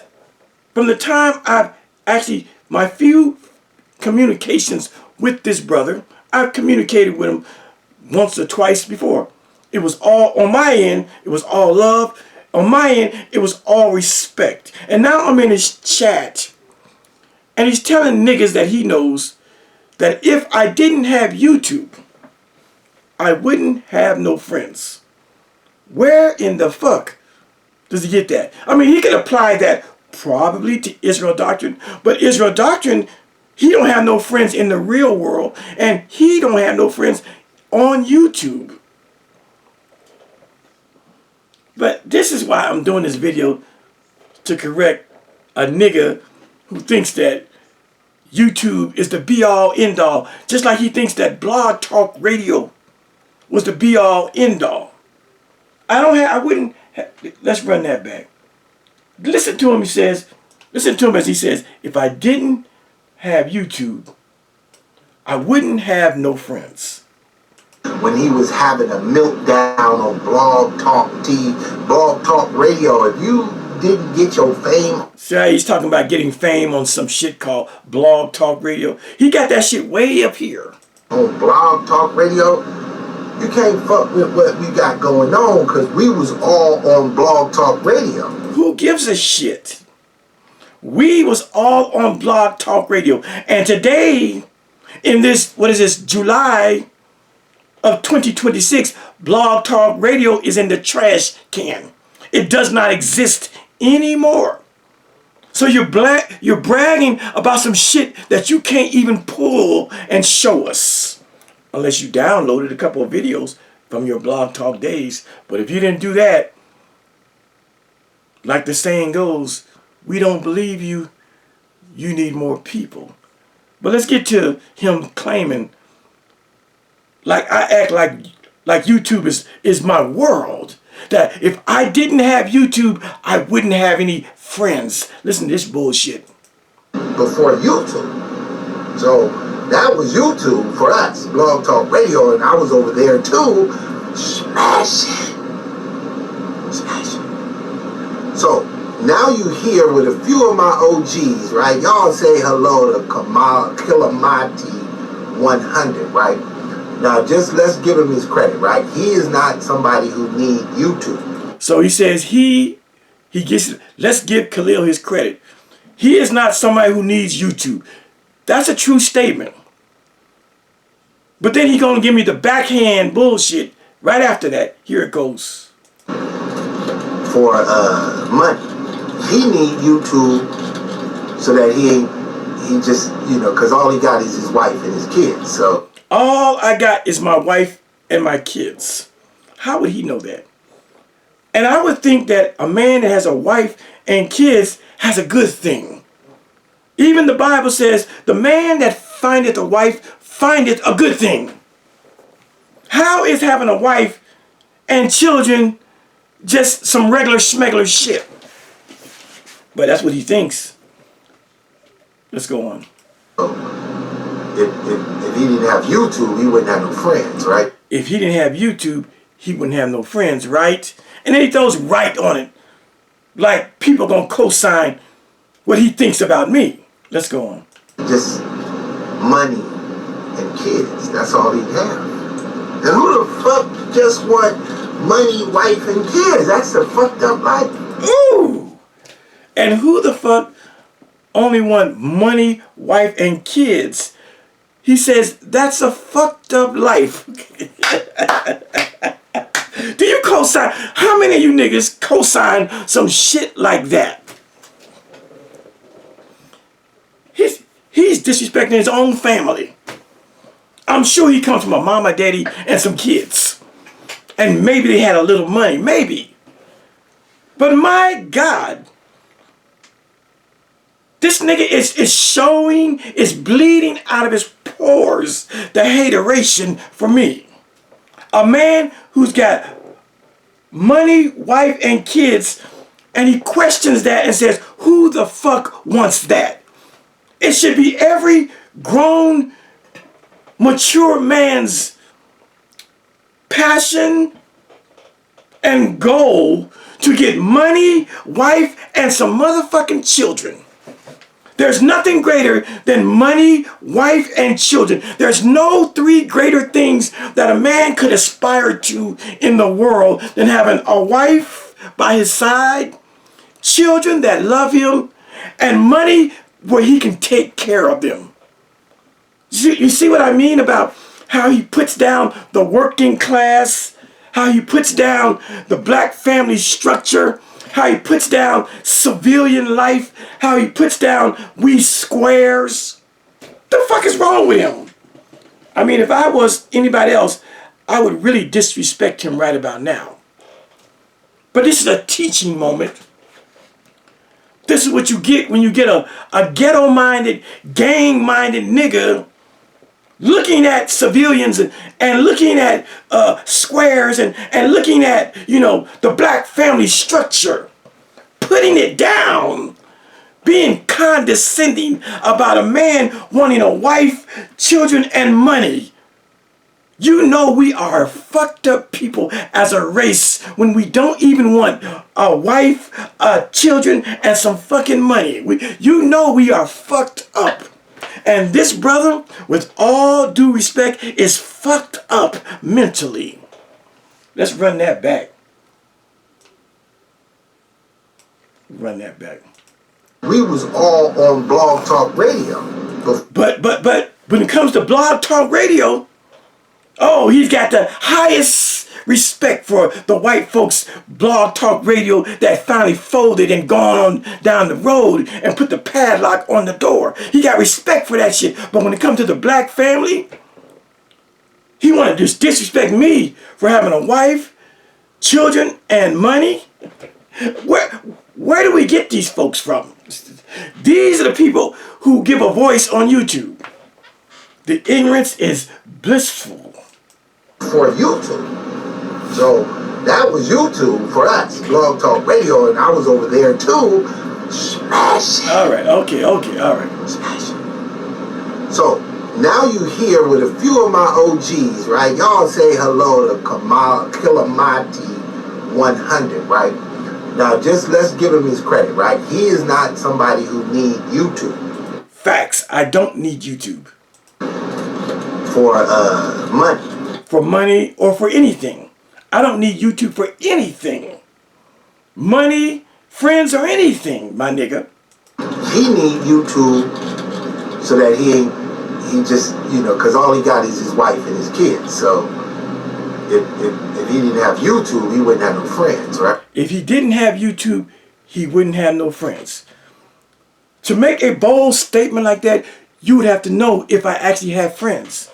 from the time I've actually, my few communications with this brother, I've communicated with him once or twice before. It was all, on my end, it was all love. On my end, it was all respect. And now I'm in his chat, and he's telling niggas that he knows that if I didn't have YouTube, I wouldn't have no friends. Where in the fuck does he get that? I mean, he could apply that probably to Israel Doctrine, but Israel Doctrine, he don't have no friends in the real world, and he don't have no friends on YouTube. But this is why I'm doing this video, to correct a nigga who thinks that YouTube is the be-all, end-all, just like he thinks that Blog Talk Radio was the be-all, end-all. Let's run that back. Listen to him, listen to him as he says, if I didn't have YouTube, I wouldn't have no friends. When he was having a meltdown on Blog Talk Radio, if you didn't get your fame. See, he's talking about getting fame on some shit called Blog Talk Radio. He got that shit way up here. On Blog Talk Radio, you can't fuck with what we got going on, because we was all on Blog Talk Radio. Who gives a shit? We was all on Blog Talk Radio. And today, in this, July of 2026, Blog Talk Radio is in the trash can. It does not exist anymore. So you're bragging about some shit that you can't even pull and show us. Unless you downloaded a couple of videos from your Blog Talk days. But if you didn't do that, like the saying goes, we don't believe you, you need more people. But let's get to him claiming, like I act like YouTube is my world. That if I didn't have YouTube, I wouldn't have any friends. Listen to this bullshit. Before YouTube. So that was YouTube for us, Blog Talk Radio, and I was over there too, smashing. So now you here with a few of my OGs, right? Y'all say hello to Kilamati 100, right? Now let's give him his credit, right? He is not somebody who needs YouTube. So he says let's give Khalil his credit. He is not somebody who needs YouTube. That's a true statement. But then he's going to give me the backhand bullshit right after that. Here it goes. For money. He need YouTube so that he just, because all he got is his wife and his kids. So all I got is my wife and my kids. How would he know that? And I would think that a man that has a wife and kids has a good thing. Even the Bible says, the man that findeth a wife findeth a good thing. How is having a wife and children just some regular schmegular shit? But that's what he thinks. Let's go on. If he didn't have YouTube, he wouldn't have no friends, right? If he didn't have YouTube, he wouldn't have no friends, right? And then he throws right on it. Like people gonna co-sign what he thinks about me. Let's go on. Just money and kids. That's all he have. And who the fuck just want money, wife, and kids? That's a fucked up life. Ooh! And who the fuck only want money, wife, and kids? He says, that's a fucked up life. Do you co-sign? How many of you niggas co-sign some shit like that? He's disrespecting his own family. I'm sure he comes from a mama, daddy, and some kids. And maybe they had a little money, maybe. But my God, this nigga is showing, is bleeding out of his pores the hateration for me. A man who's got money, wife, and kids, and he questions that and says, who the fuck wants that? It should be every grown, mature man's passion and goal to get money, wife, and some motherfucking children. There's nothing greater than money, wife, and children. There's no three greater things that a man could aspire to in the world than having a wife by his side, children that love him, and money where he can take care of them. You see what I mean about how he puts down the working class, how he puts down the black family structure, how he puts down civilian life, how he puts down we squares. The fuck is wrong with him? I mean, if I was anybody else, I would really disrespect him right about now. But this is a teaching moment. This is what you get when you get a ghetto-minded, gang-minded nigga looking at civilians and looking at squares and looking at, you know, the black family structure, putting it down, being condescending about a man wanting a wife, children, and money. You know we are fucked up people as a race when we don't even want a wife, children, and some fucking money. You know we are fucked up. And this brother, with all due respect, is fucked up mentally. Let's run that back. Run that back. We was all on Blog Talk Radio. But when it comes to Blog Talk Radio, oh, he's got the highest respect for the white folks' Blog Talk Radio that finally folded and gone on down the road and put the padlock on the door. He got respect for that shit. But when it comes to the black family, he want to just disrespect me for having a wife, children, and money. Where do we get these folks from? These are the people who give a voice on YouTube. The ignorance is blissful. For YouTube. So that was YouTube for us, Blog Talk Radio, and I was over there too, smashing. All right, okay, all right. Smashing. So now you here with a few of my OGs, right? Y'all say hello to Kilamati 100, right? Now just let's give him his credit, right? He is not somebody who needs YouTube. Facts, I don't need YouTube. For money. For money or for anything. I don't need YouTube for anything. Money, friends, or anything, my nigga. He need YouTube so that he just, you know, because all he got is his wife and his kids. So if he didn't have YouTube, he wouldn't have no friends, right? If he didn't have YouTube, he wouldn't have no friends. To make a bold statement like that, you would have to know if I actually have friends.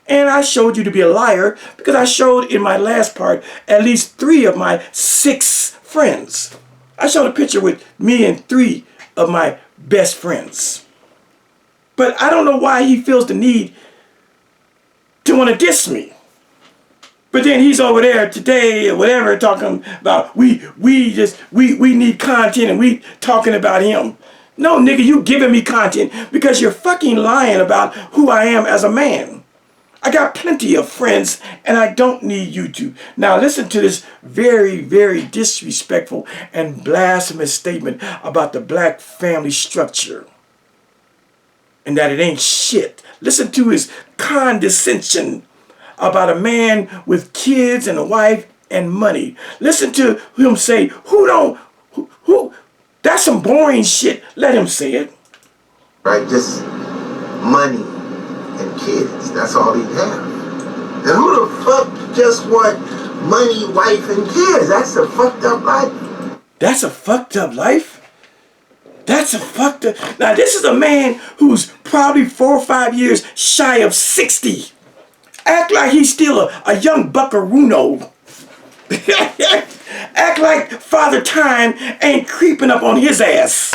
And I showed you to be a liar because I showed in my last part at least 3 of my 6 friends. I showed a picture with me and 3 of my best friends. But I don't know why he feels the need to want to diss me. But then he's over there today or whatever talking about we need content and we talking about him. No, nigga, you giving me content because you're fucking lying about who I am as a man. I got plenty of friends and I don't need YouTube. Now listen to this very, very disrespectful and blasphemous statement about the black family structure and that it ain't shit. Listen to his condescension about a man with kids and a wife and money. Listen to him say, who, that's some boring shit. Let him say it. Right, just money and kids. That's all he'd have. And who the fuck just want money, wife, and kids? That's a fucked up life. That's a fucked up life? That's a fucked up... Now, this is a man who's probably 4 or 5 years shy of 60. Act like he's still a young buckaroo. Act like Father Time ain't creeping up on his ass.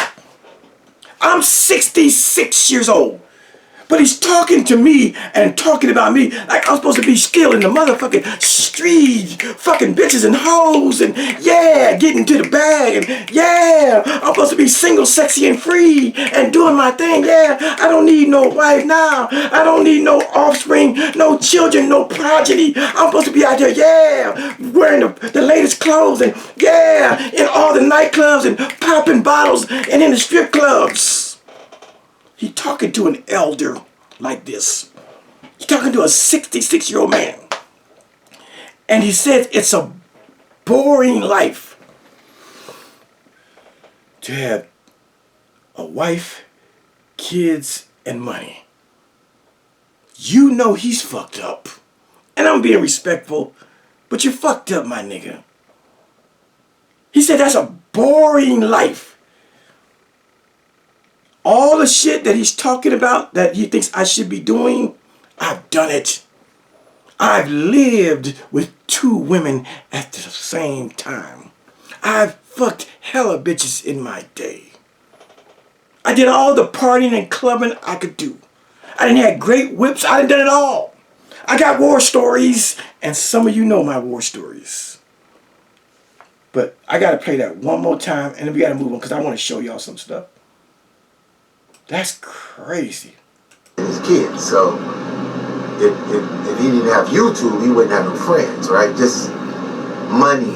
I'm 66 years old. But he's talking to me and talking about me like I'm supposed to be still in the motherfucking street, fucking bitches and hoes, and yeah, getting to the bag, and yeah, I'm supposed to be single, sexy, and free, and doing my thing, yeah. I don't need no wife now. I don't need no offspring, no children, no progeny. I'm supposed to be out there, yeah, wearing the latest clothes, and yeah, in all the nightclubs, and popping bottles, and in the strip clubs. He's talking to an elder like this. He's talking to a 66-year-old man. And he says it's a boring life to have a wife, kids, and money. You know he's fucked up. And I'm being respectful, but you're fucked up, my nigga. He said that's a boring life. All the shit that he's talking about that he thinks I should be doing, I've done it. I've lived with 2 women at the same time. I've fucked hella bitches in my day. I did all the partying and clubbing I could do. I didn't have great whips. I done done it all. I got war stories, and some of you know my war stories. But I got to play that one more time, and then we got to move on because I want to show y'all some stuff. That's crazy. His kids, so if he didn't have YouTube, he wouldn't have no friends, right? Just money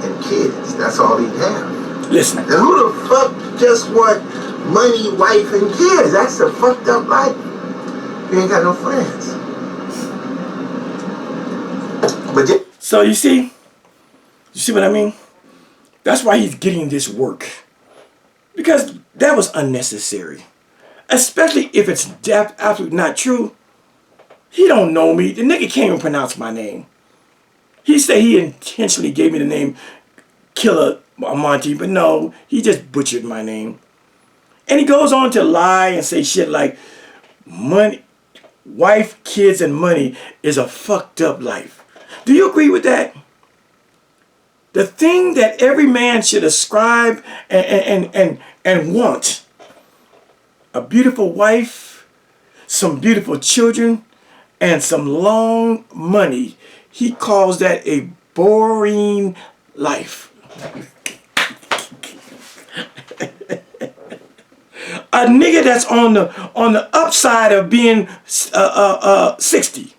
and kids. That's all he'd have. Listen. And who the fuck just want money, wife, and kids? That's a fucked up life. You ain't got no friends. But so you see what I mean? That's why he's getting this work. Because that was unnecessary. Especially if it's absolutely not true. He don't know me. The nigga can't even pronounce my name. He said he intentionally gave me the name Khalil Amani, but no, he just butchered my name. And he goes on to lie and say shit like, money, wife, kids, and money is a fucked up life. Do you agree with that? The thing that every man should ascribe and want. A beautiful wife, some beautiful children, and some long money. He calls that a boring life. A nigga that's on the upside of being 60.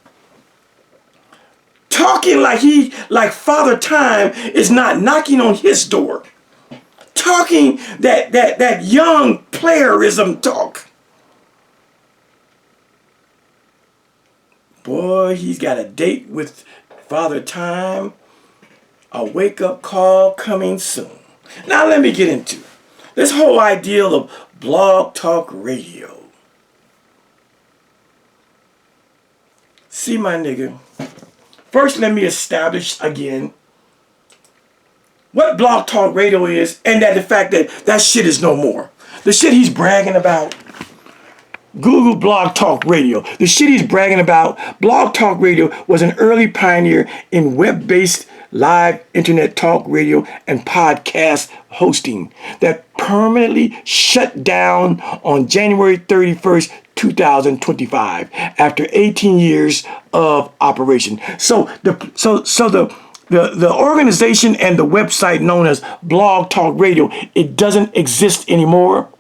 Talking like Father Time is not knocking on his door. Talking that young playerism talk. Boy, he's got a date with Father Time. A wake-up call coming soon. Now let me get into this whole ideal of blog talk radio. See, my nigga. First, let me establish again what Blog Talk Radio is, and that the fact that that shit is no more. The shit he's bragging about, Google Blog Talk Radio. The shit he's bragging about, Blog Talk Radio was an early pioneer in web-based live internet talk radio and podcast hosting that permanently shut down on January 31st, 2025 after 18 years of operation. So the organization and the website known as Blog Talk Radio, it doesn't exist anymore.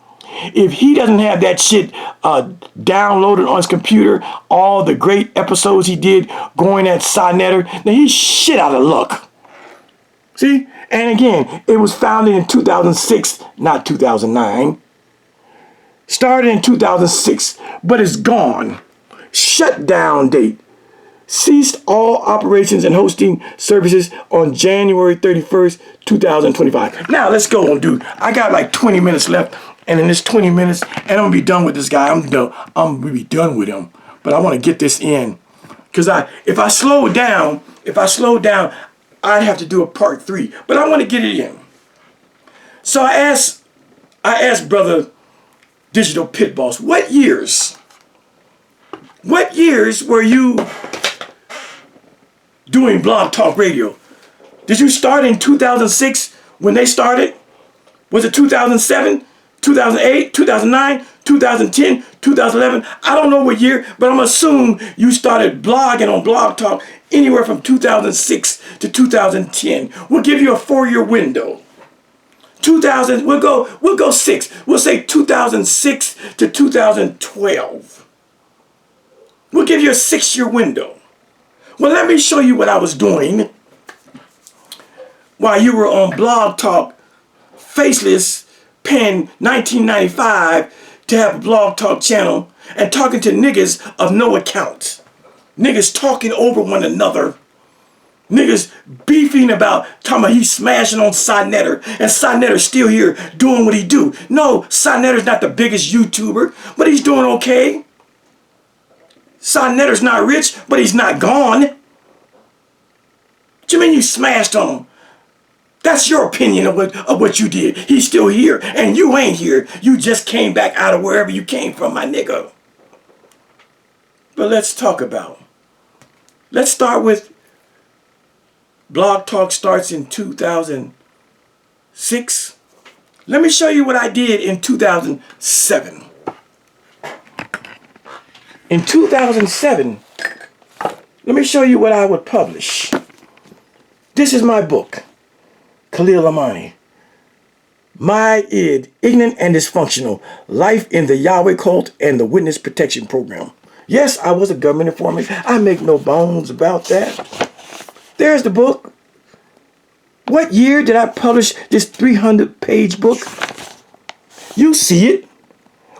If he doesn't have that shit downloaded on his computer, all the great episodes he did going at Sonetter, then he's shit out of luck. See? And again, it was founded in 2006, not 2009. Started in 2006, but it's gone. Shutdown date. Ceased all operations and hosting services on January 31st, 2025. Now let's go on, dude. I got like 20 minutes left, and in this 20 minutes, and I'm gonna be done with this guy. I'm gonna be done with him. But I want to get this in, because if I slow down, I'd have to do a part 3. But I want to get it in. So I asked brother Digital Pittboss, what years were you doing Blog Talk Radio? Did you start in 2006 when they started? Was it 2007, 2008, 2009, 2010, 2011? I don't know what year, but I'm gonna assume you started blogging on Blog Talk anywhere from 2006 to 2010. We'll give you a 4-year window. 2000, we'll go 6. We'll say 2006 to 2012. We'll give you a 6-year window. Well, let me show you what I was doing while you were on Blog Talk, faceless, paying $19.95 to have a Blog Talk channel and talking to niggas of no account. Niggas talking over one another. Niggas beefing about, talking about he's smashing on Sonetter, and Sonetter's still here doing what he do. No, Sonetter's not the biggest YouTuber, but he's doing okay. Sonetter's not rich, but he's not gone. What you mean you smashed on him? That's your opinion of what you did. He's still here, and you ain't here. You just came back out of wherever you came from, my nigga. But let's talk about. Let's start with Blog Talk starts in 2006. Let me show you what I did in 2007. In 2007, let me show you what I would publish. This is my book, Khalil Amani. My id, ignorant and dysfunctional, life in the Yahweh cult and the witness protection program. Yes, I was a government informant. I make no bones about that. There's the book. What year did I publish this 300-page book? You see it.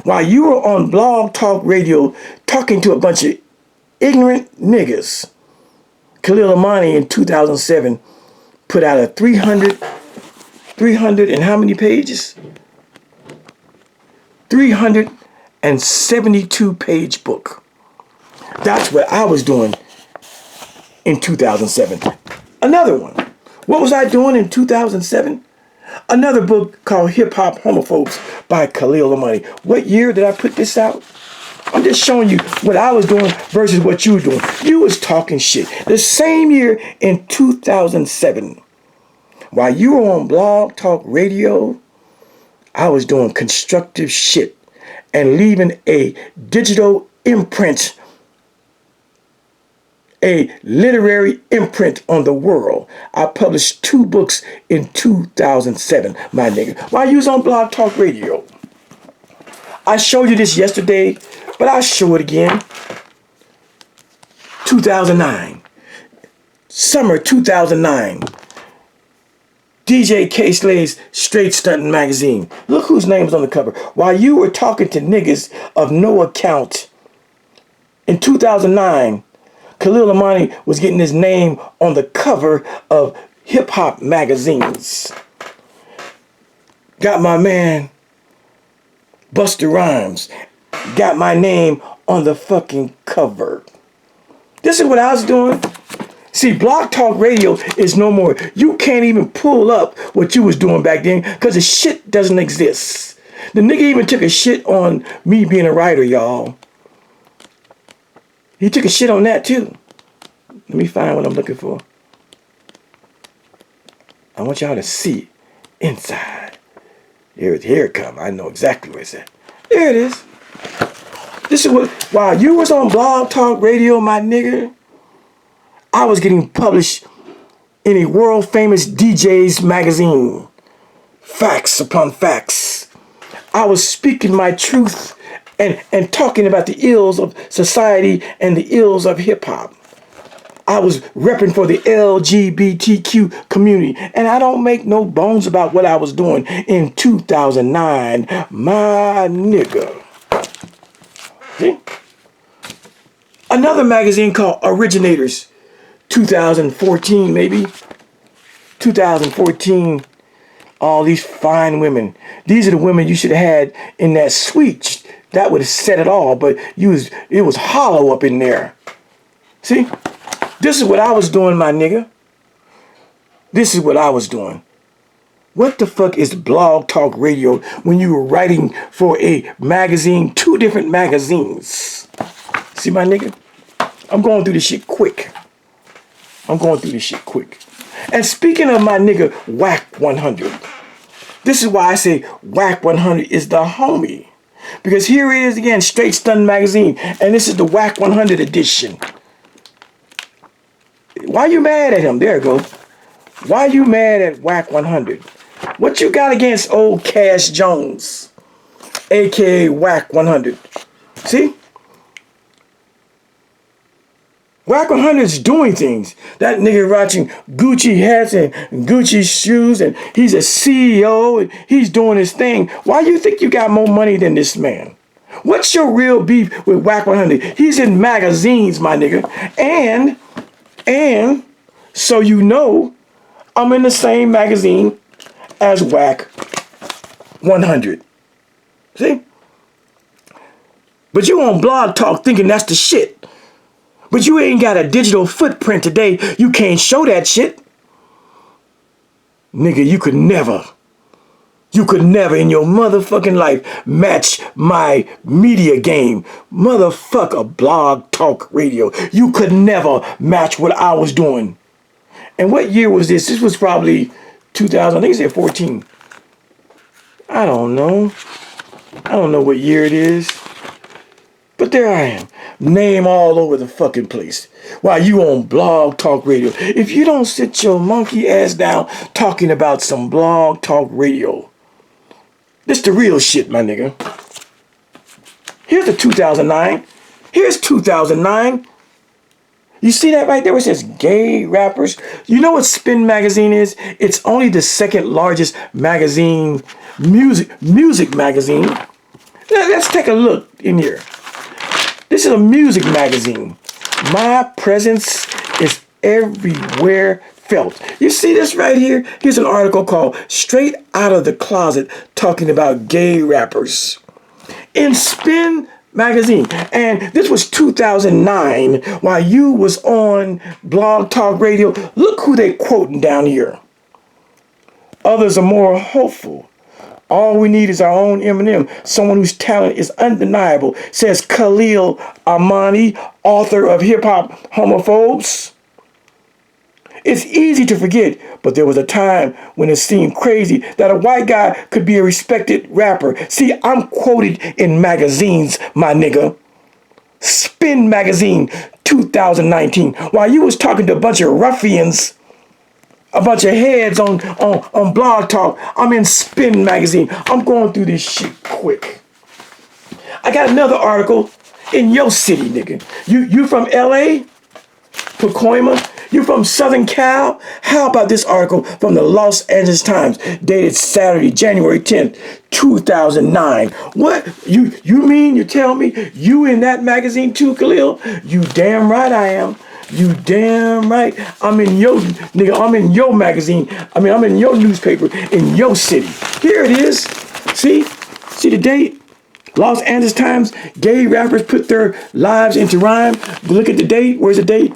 While you were on Blog Talk Radio talking to a bunch of ignorant niggas, Khalil Amani in 2007 put out a 300 and how many pages? 372-page book. That's what I was doing in 2007. Another one. What was I doing in 2007? Another book called Hip Hop Homophobes by Khalil Amani. What year did I put this out? I'm just showing you what I was doing versus what you were doing. You was talking shit. The same year in 2007, while you were on Blog Talk Radio, I was doing constructive shit and leaving a digital imprint, a literary imprint on the world. I published 2 books in 2007, my nigga, while you was on Blog Talk Radio. I showed you this yesterday, but I'll show it again. 2009. Summer 2009. DJ K Slay's Straight Stuntin' magazine. Look whose name was on the cover. While you were talking to niggas of no account, in 2009, Khalil Amani was getting his name on the cover of hip-hop magazines. Got my man Busta Rhymes. Got my name on the fucking cover. This is what I was doing. See, Blog Talk Radio is no more. You can't even pull up what you was doing back then because the shit doesn't exist. The nigga even took a shit on me being a writer, y'all. He took a shit on that too. Let me find what I'm looking for. I want y'all to see inside. Here it come. I know exactly where it's at. There it is. This is what, while you was on Blog Talk Radio, my nigga, I was getting published in a world famous DJ's magazine. Facts upon facts. I was speaking my truth and talking about the ills of society and the ills of hip hop. I was repping for the LGBTQ community. And I don't make no bones about what I was doing in 2009, my nigga. See? Another magazine called Originators, 2014 maybe. 2014, all these fine women. These are the women you should have had in that suite. That would have said it all, but it was hollow up in there. See? This is what I was doing, my nigga. This is what I was doing. What the fuck is Blog Talk Radio when you were writing for a magazine, 2 different magazines? See, my nigga? I'm going through this shit quick. And speaking of my nigga, Whack 100. This is why I say Whack 100 is the homie. Because here it is again, Straight Stun Magazine. And this is the Whack 100 edition. Why you mad at him? There you go. Why you mad at Whack 100? What you got against old Cash Jones, aka Whack 100? See? Whack 100 is doing things. That nigga rocking Gucci hats and Gucci shoes, and he's a CEO and he's doing his thing. Why you think you got more money than this man? What's your real beef with Whack 100? He's in magazines, my nigga. And so you know, I'm in the same magazine as Whack 100. See? But you on Blog Talk thinking that's the shit. But you ain't got a digital footprint today. You can't show that shit. Nigga, you could never in your motherfucking life match my media game. Motherfucker, Blog Talk Radio. You could never match what I was doing. And what year was this? This was probably 2000, I think it said 14. I don't know. I don't know what year it is. But there I am. Name all over the fucking place. While you on Blog Talk Radio. If you don't sit your monkey ass down talking about some Blog Talk Radio. This the real shit, my nigga. Here's the 2009. Here's 2009. You see that right there where it says gay rappers? You know what Spin Magazine is? It's only the second largest magazine, music magazine. Now, let's take a look in here. This is a music magazine. My presence is everywhere felt. You see this right here? Here's an article called Straight Out of the Closet talking about gay rappers. In Spin Magazine. And this was 2009 while you was on Blog Talk Radio. Look who they quoting down here. Others are more hopeful. All we need is our own Eminem, someone whose talent is undeniable, says Khalil Amani, author of Hip Hop Homophobes. It's easy to forget, but there was a time when it seemed crazy that a white guy could be a respected rapper. See, I'm quoted in magazines, my nigga. Spin Magazine, 2019. While you was talking to a bunch of ruffians, a bunch of heads on Blog Talk, I'm in Spin Magazine. I'm going through this shit quick. I got another article in your city, nigga. You from LA? Pacoima? You from Southern Cal? How about this article from the Los Angeles Times, dated Saturday, January 10th, 2009? What? You mean you tell me you in that magazine too, Khalil? You damn right I am. You damn right. I'm in your, nigga, I'm in your magazine. I'm in your newspaper in your city. Here it is. See the date? Los Angeles Times, gay rappers put their lives into rhyme. Look at the date. Where's the date?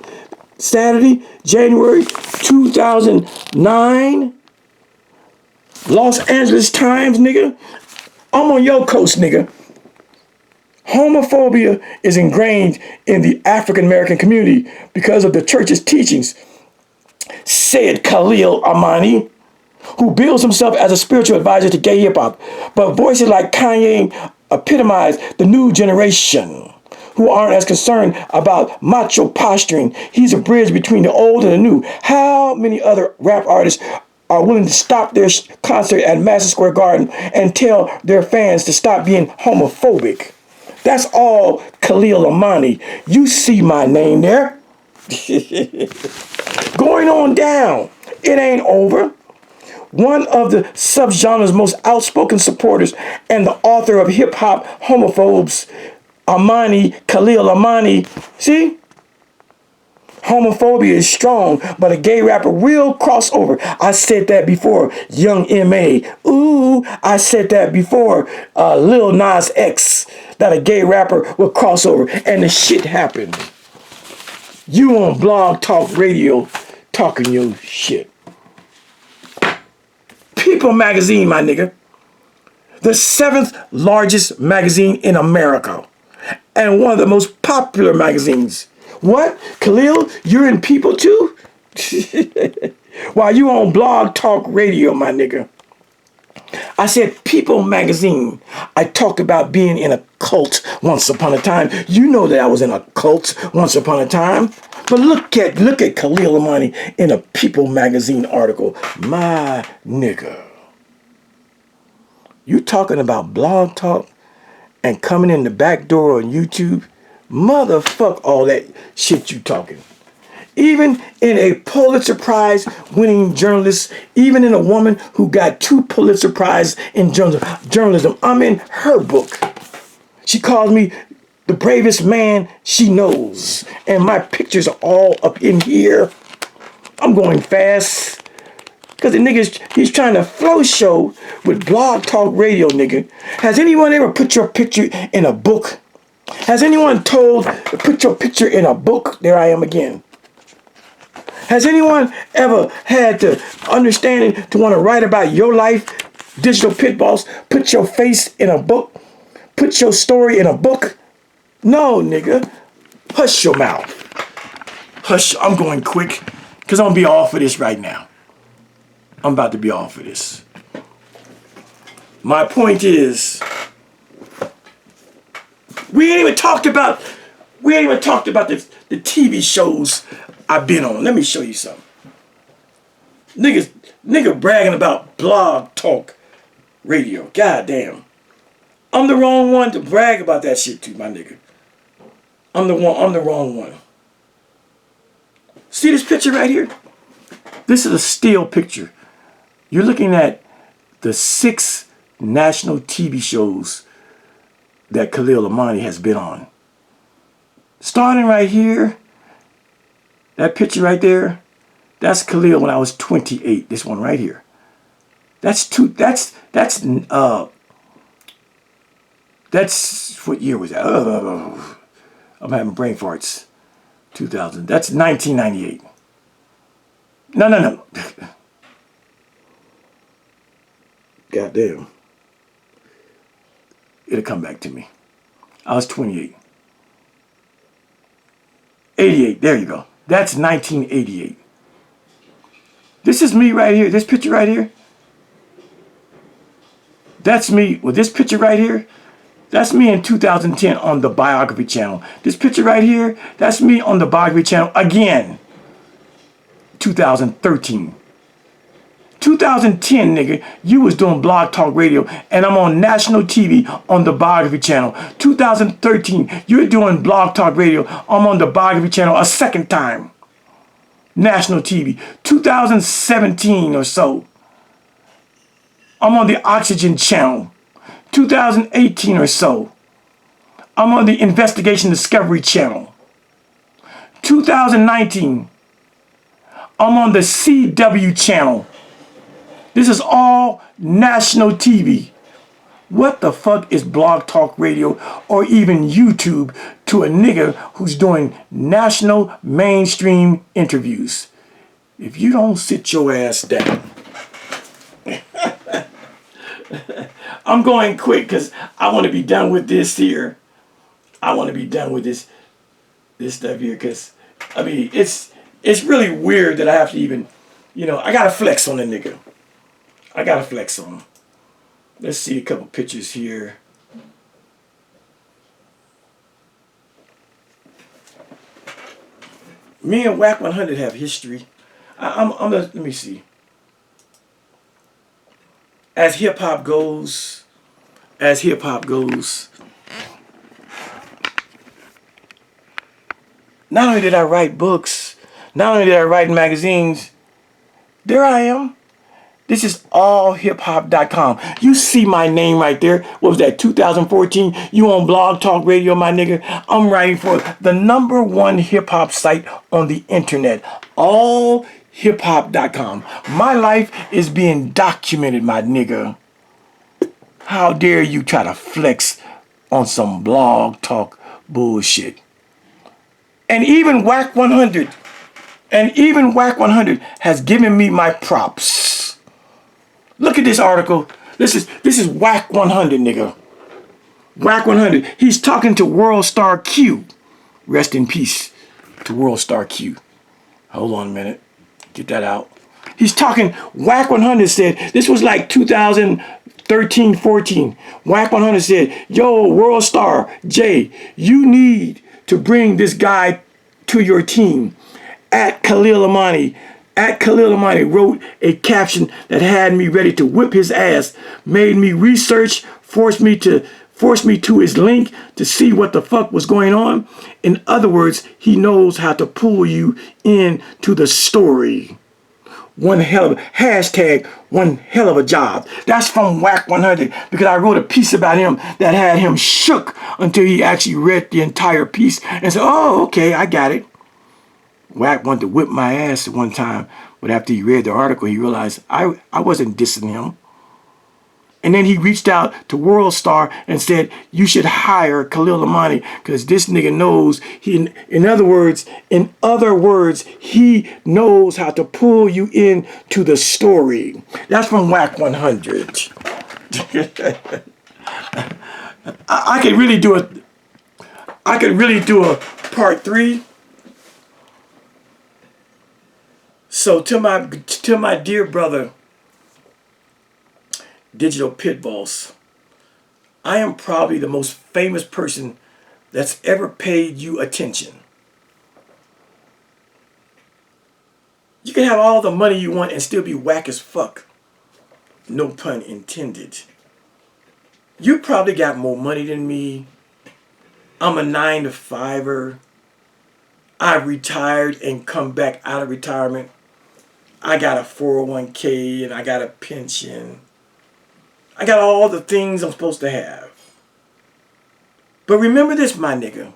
Saturday, January 2009. Los Angeles Times, nigga. I'm on your coast, nigga. Homophobia is ingrained in the African American community because of the church's teachings, said Khalil Amani, who bills himself as a spiritual advisor to gay hip hop. But voices like Kanye epitomize the new generation, who aren't as concerned about macho posturing. He's a bridge between the old and the new. How many other rap artists are willing to stop their concert at Madison Square Garden and tell their fans to stop being homophobic. That's all Khalil Amani. You see my name there. Going on down. It ain't over. One of the subgenre's most outspoken supporters and the author of hip-hop homophobes, Khalil Amani, see? Homophobia is strong, but a gay rapper will cross over. I said that before. Young M.A. Ooh, I said that before. Lil Nas X, that a gay rapper will cross over. And the shit happened. You on Blog Talk Radio talking your shit. People magazine, my nigga. The 7th largest magazine in America. And one of the most popular magazines. What? Khalil, you're in People too? While you on Blog Talk Radio, my nigga. I said People magazine. I talked about being in a cult once upon a time. You know that I was in a cult once upon a time. But look at Khalil Amani in a People magazine article. My nigga. You talking about Blog Talk and coming in the back door on YouTube? Motherfuck all that shit you talking. Even in a Pulitzer Prize winning journalist, even in a woman who got 2 Pulitzer Prizes in journalism, I'm in her book. She calls me the bravest man she knows. And my pictures are all up in here. I'm going fast. Because the nigga, he's trying to flow show with Blog Talk Radio, nigga. Has anyone ever put your picture in a book? Has anyone told to put your picture in a book? There I am again. Has anyone ever had the understanding to want to write about your life? Digital Pittboss, put your face in a book? Put your story in a book? No, nigga. Hush your mouth. Hush. I'm going quick because I'm going to be off of this right now. I'm about to be off of this. My point is, we ain't even talked about the TV shows I've been on. Let me show you something. Nigga bragging about Blog Talk Radio. God damn. I'm the wrong one to brag about that shit to, my nigga. I'm the wrong one. See this picture right here? This is a still picture. You're looking at the 6 national TV shows that Khalil Amani has been on. Starting right here, that picture right there, that's Khalil when I was 28. This one right here. That's what year was that? I'm having brain farts. 2000. That's 1998. No. Goddamn. It'll come back to me. I was 28. 88. There you go. That's 1988. This is me right here. This picture right here. That's me with this picture right here. That's me in 2010 on the Biography channel. This picture right here, that's me on the Biography channel again. 2013. 2010, nigga, you was doing Blog Talk Radio, and I'm on national TV on the Biography channel. 2013, you're doing Blog Talk Radio. I'm on the Biography channel a second time. National TV. 2017 or so, I'm on the Oxygen channel. 2018 or so, I'm on the Investigation Discovery channel. 2019, I'm on the CW channel. This is all national TV. What the fuck is Blog Talk Radio or even YouTube to a nigga who's doing national mainstream interviews? If you don't sit your ass down. I'm going quick because I want to be done with this here. I want to be done with this stuff here because, I mean, it's really weird that I have to even, I got to flex on the nigga. I got to flex on him. Let's see a couple pictures here. Me and Whack 100 have history. Let me see. as hip hop goes, not only did I write books, not only did I write magazines, there I am. This is allhiphop.com. You see my name right there. What was that, 2014? You on Blog Talk Radio, my nigga. I'm writing for the #1 hip-hop site on the internet. Allhiphop.com. My life is being documented, my nigga. How dare you try to flex on some Blog Talk bullshit. And even Whack 100, has given me my props. Look at this article. This is Whack 100, nigga. Whack 100. He's talking to World Star Q. Rest in peace to World Star Q. Hold on a minute. Get that out. He's talking. Whack 100 said, this was like 2013, 14. Whack 100 said, yo, World Star J, you need to bring this guy to your team. At Khalil Amani wrote a caption that had me ready to whip his ass, made me research, forced me to his link to see what the fuck was going on. In other words, he knows how to pull you into the story. One hell of a job. That's from Whack 100 because I wrote a piece about him that had him shook until he actually read the entire piece and said, oh, okay, I got it. Whack wanted to whip my ass at one time, but after he read the article, he realized I wasn't dissing him. And then he reached out to World Star and said, you should hire Khalil Amani because this nigga knows, in other words, he knows how to pull you into the story. That's from Whack 100. I could really do a part 3. So to my dear brother, Digital Pittboss, I am probably the most famous person that's ever paid you attention. You can have all the money you want and still be whack as fuck. No pun intended. You probably got more money than me. I'm a 9-to-5er. I've retired and come back out of retirement. I got a 401k and I got a pension. I got all the things I'm supposed to have. But remember this, my nigga.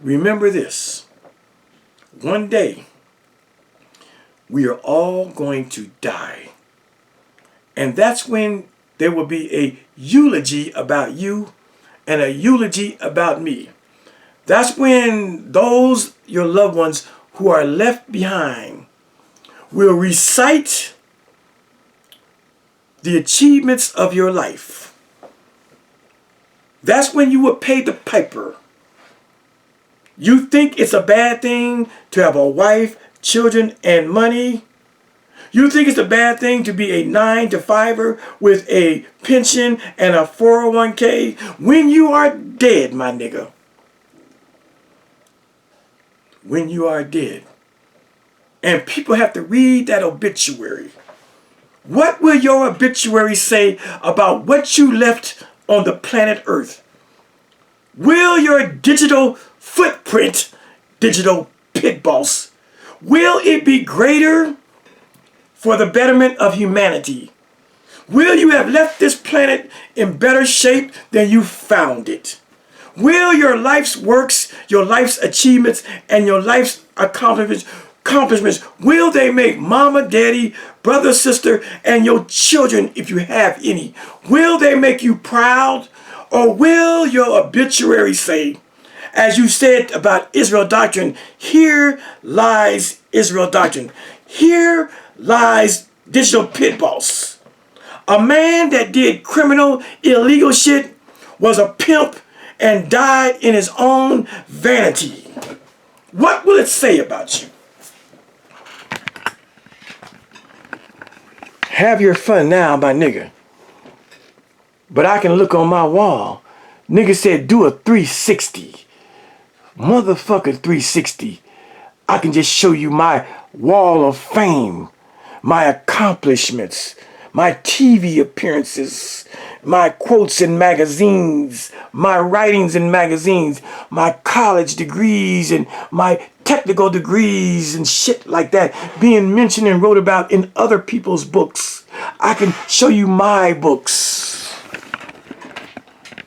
Remember this. One day, we are all going to die. And that's when there will be a eulogy about you and a eulogy about me. That's when those, your loved ones who are left behind, will recite the achievements of your life. That's when you will pay the piper. You think it's a bad thing to have a wife, children, and money? You think it's a bad thing to be a 9-to-5er with a pension and a 401k? When you are dead, my nigga. When you are dead. And people have to read that obituary. What will your obituary say about what you left on the planet Earth? Will your digital footprint, Digital Pittboss, will it be greater for the betterment of humanity? Will you have left this planet in better shape than you found it? Will your life's works, your life's achievements, and your life's accomplishments, will they make mama, daddy, brother, sister, and your children, if you have any, will they make you proud? Or will your obituary say, as you said about Israel Doctrine, here lies Israel Doctrine. Here lies Digital Pittboss. A man that did criminal, illegal shit, was a pimp, and died in his own vanity. What will it say about you? Have your fun now, my nigga. But I can look on my wall. Nigga said do a 360. Motherfucker 360. I can just show you my wall of fame. my accomplishments, my TV appearances, my quotes in magazines, my writings in magazines, my college degrees and my technical degrees and shit like that being mentioned and wrote about in other people's books. I can show you my books.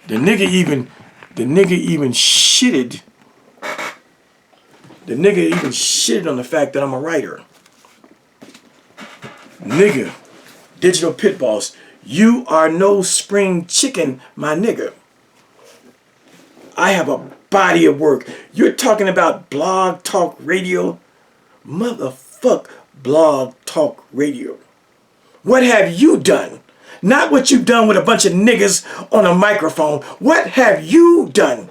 The nigga even shitted. The nigga even shitted on the fact that I'm a writer. Nigga, Digital Pittboss, you are no spring chicken, my nigga. I have a body of work. You're talking about Blog Talk Radio? Motherfuck Blog Talk Radio. What have you done? Not what you've done with a bunch of niggas on a microphone. What have you done?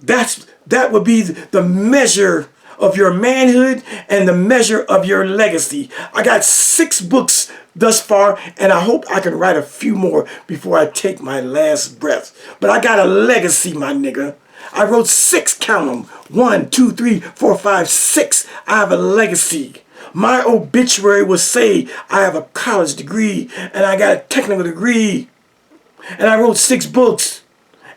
That would be the measure of your manhood and the measure of your legacy. I got 6 books thus far, and I hope I can write a few more before I take my last breath. But I got a legacy, my nigga. I wrote 6, count them. 1, 2, 3, 4, 5, 6. I have a legacy. My obituary will say I have a college degree and I got a technical degree. And I wrote 6 books.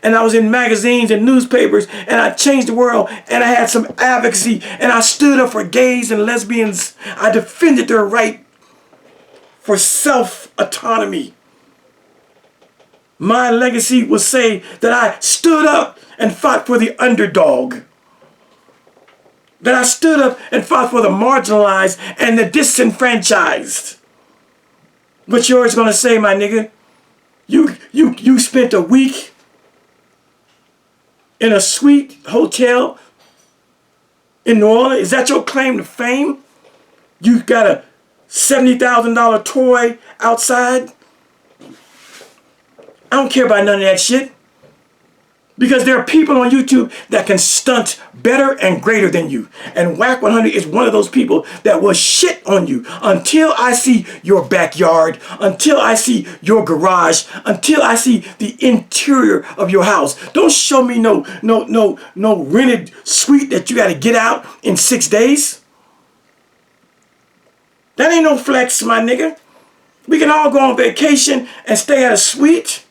And I was in magazines and newspapers, and I changed the world, and I had some advocacy, and I stood up for gays and lesbians. I defended their right for self-autonomy. My legacy will say that I stood up and fought for the underdog. That I stood up and fought for the marginalized and the disenfranchised. What yours gonna say, my nigga? You spent a week in a sweet hotel in New Orleans? Is that your claim to fame? You got a $70,000 toy outside? I don't care about none of that shit. Because there are people on YouTube that can stunt better and greater than you. And Whack 100 is one of those people that will shit on you until I see your backyard, until I see your garage, until I see the interior of your house. Don't show me no rented suite that you got to get out in 6 days. That ain't no flex, my nigga. We can all go on vacation and stay at a suite,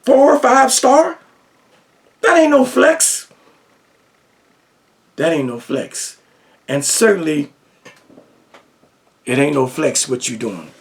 4 or 5 star. That ain't no flex. That ain't no flex. And certainly, it ain't no flex what you doing.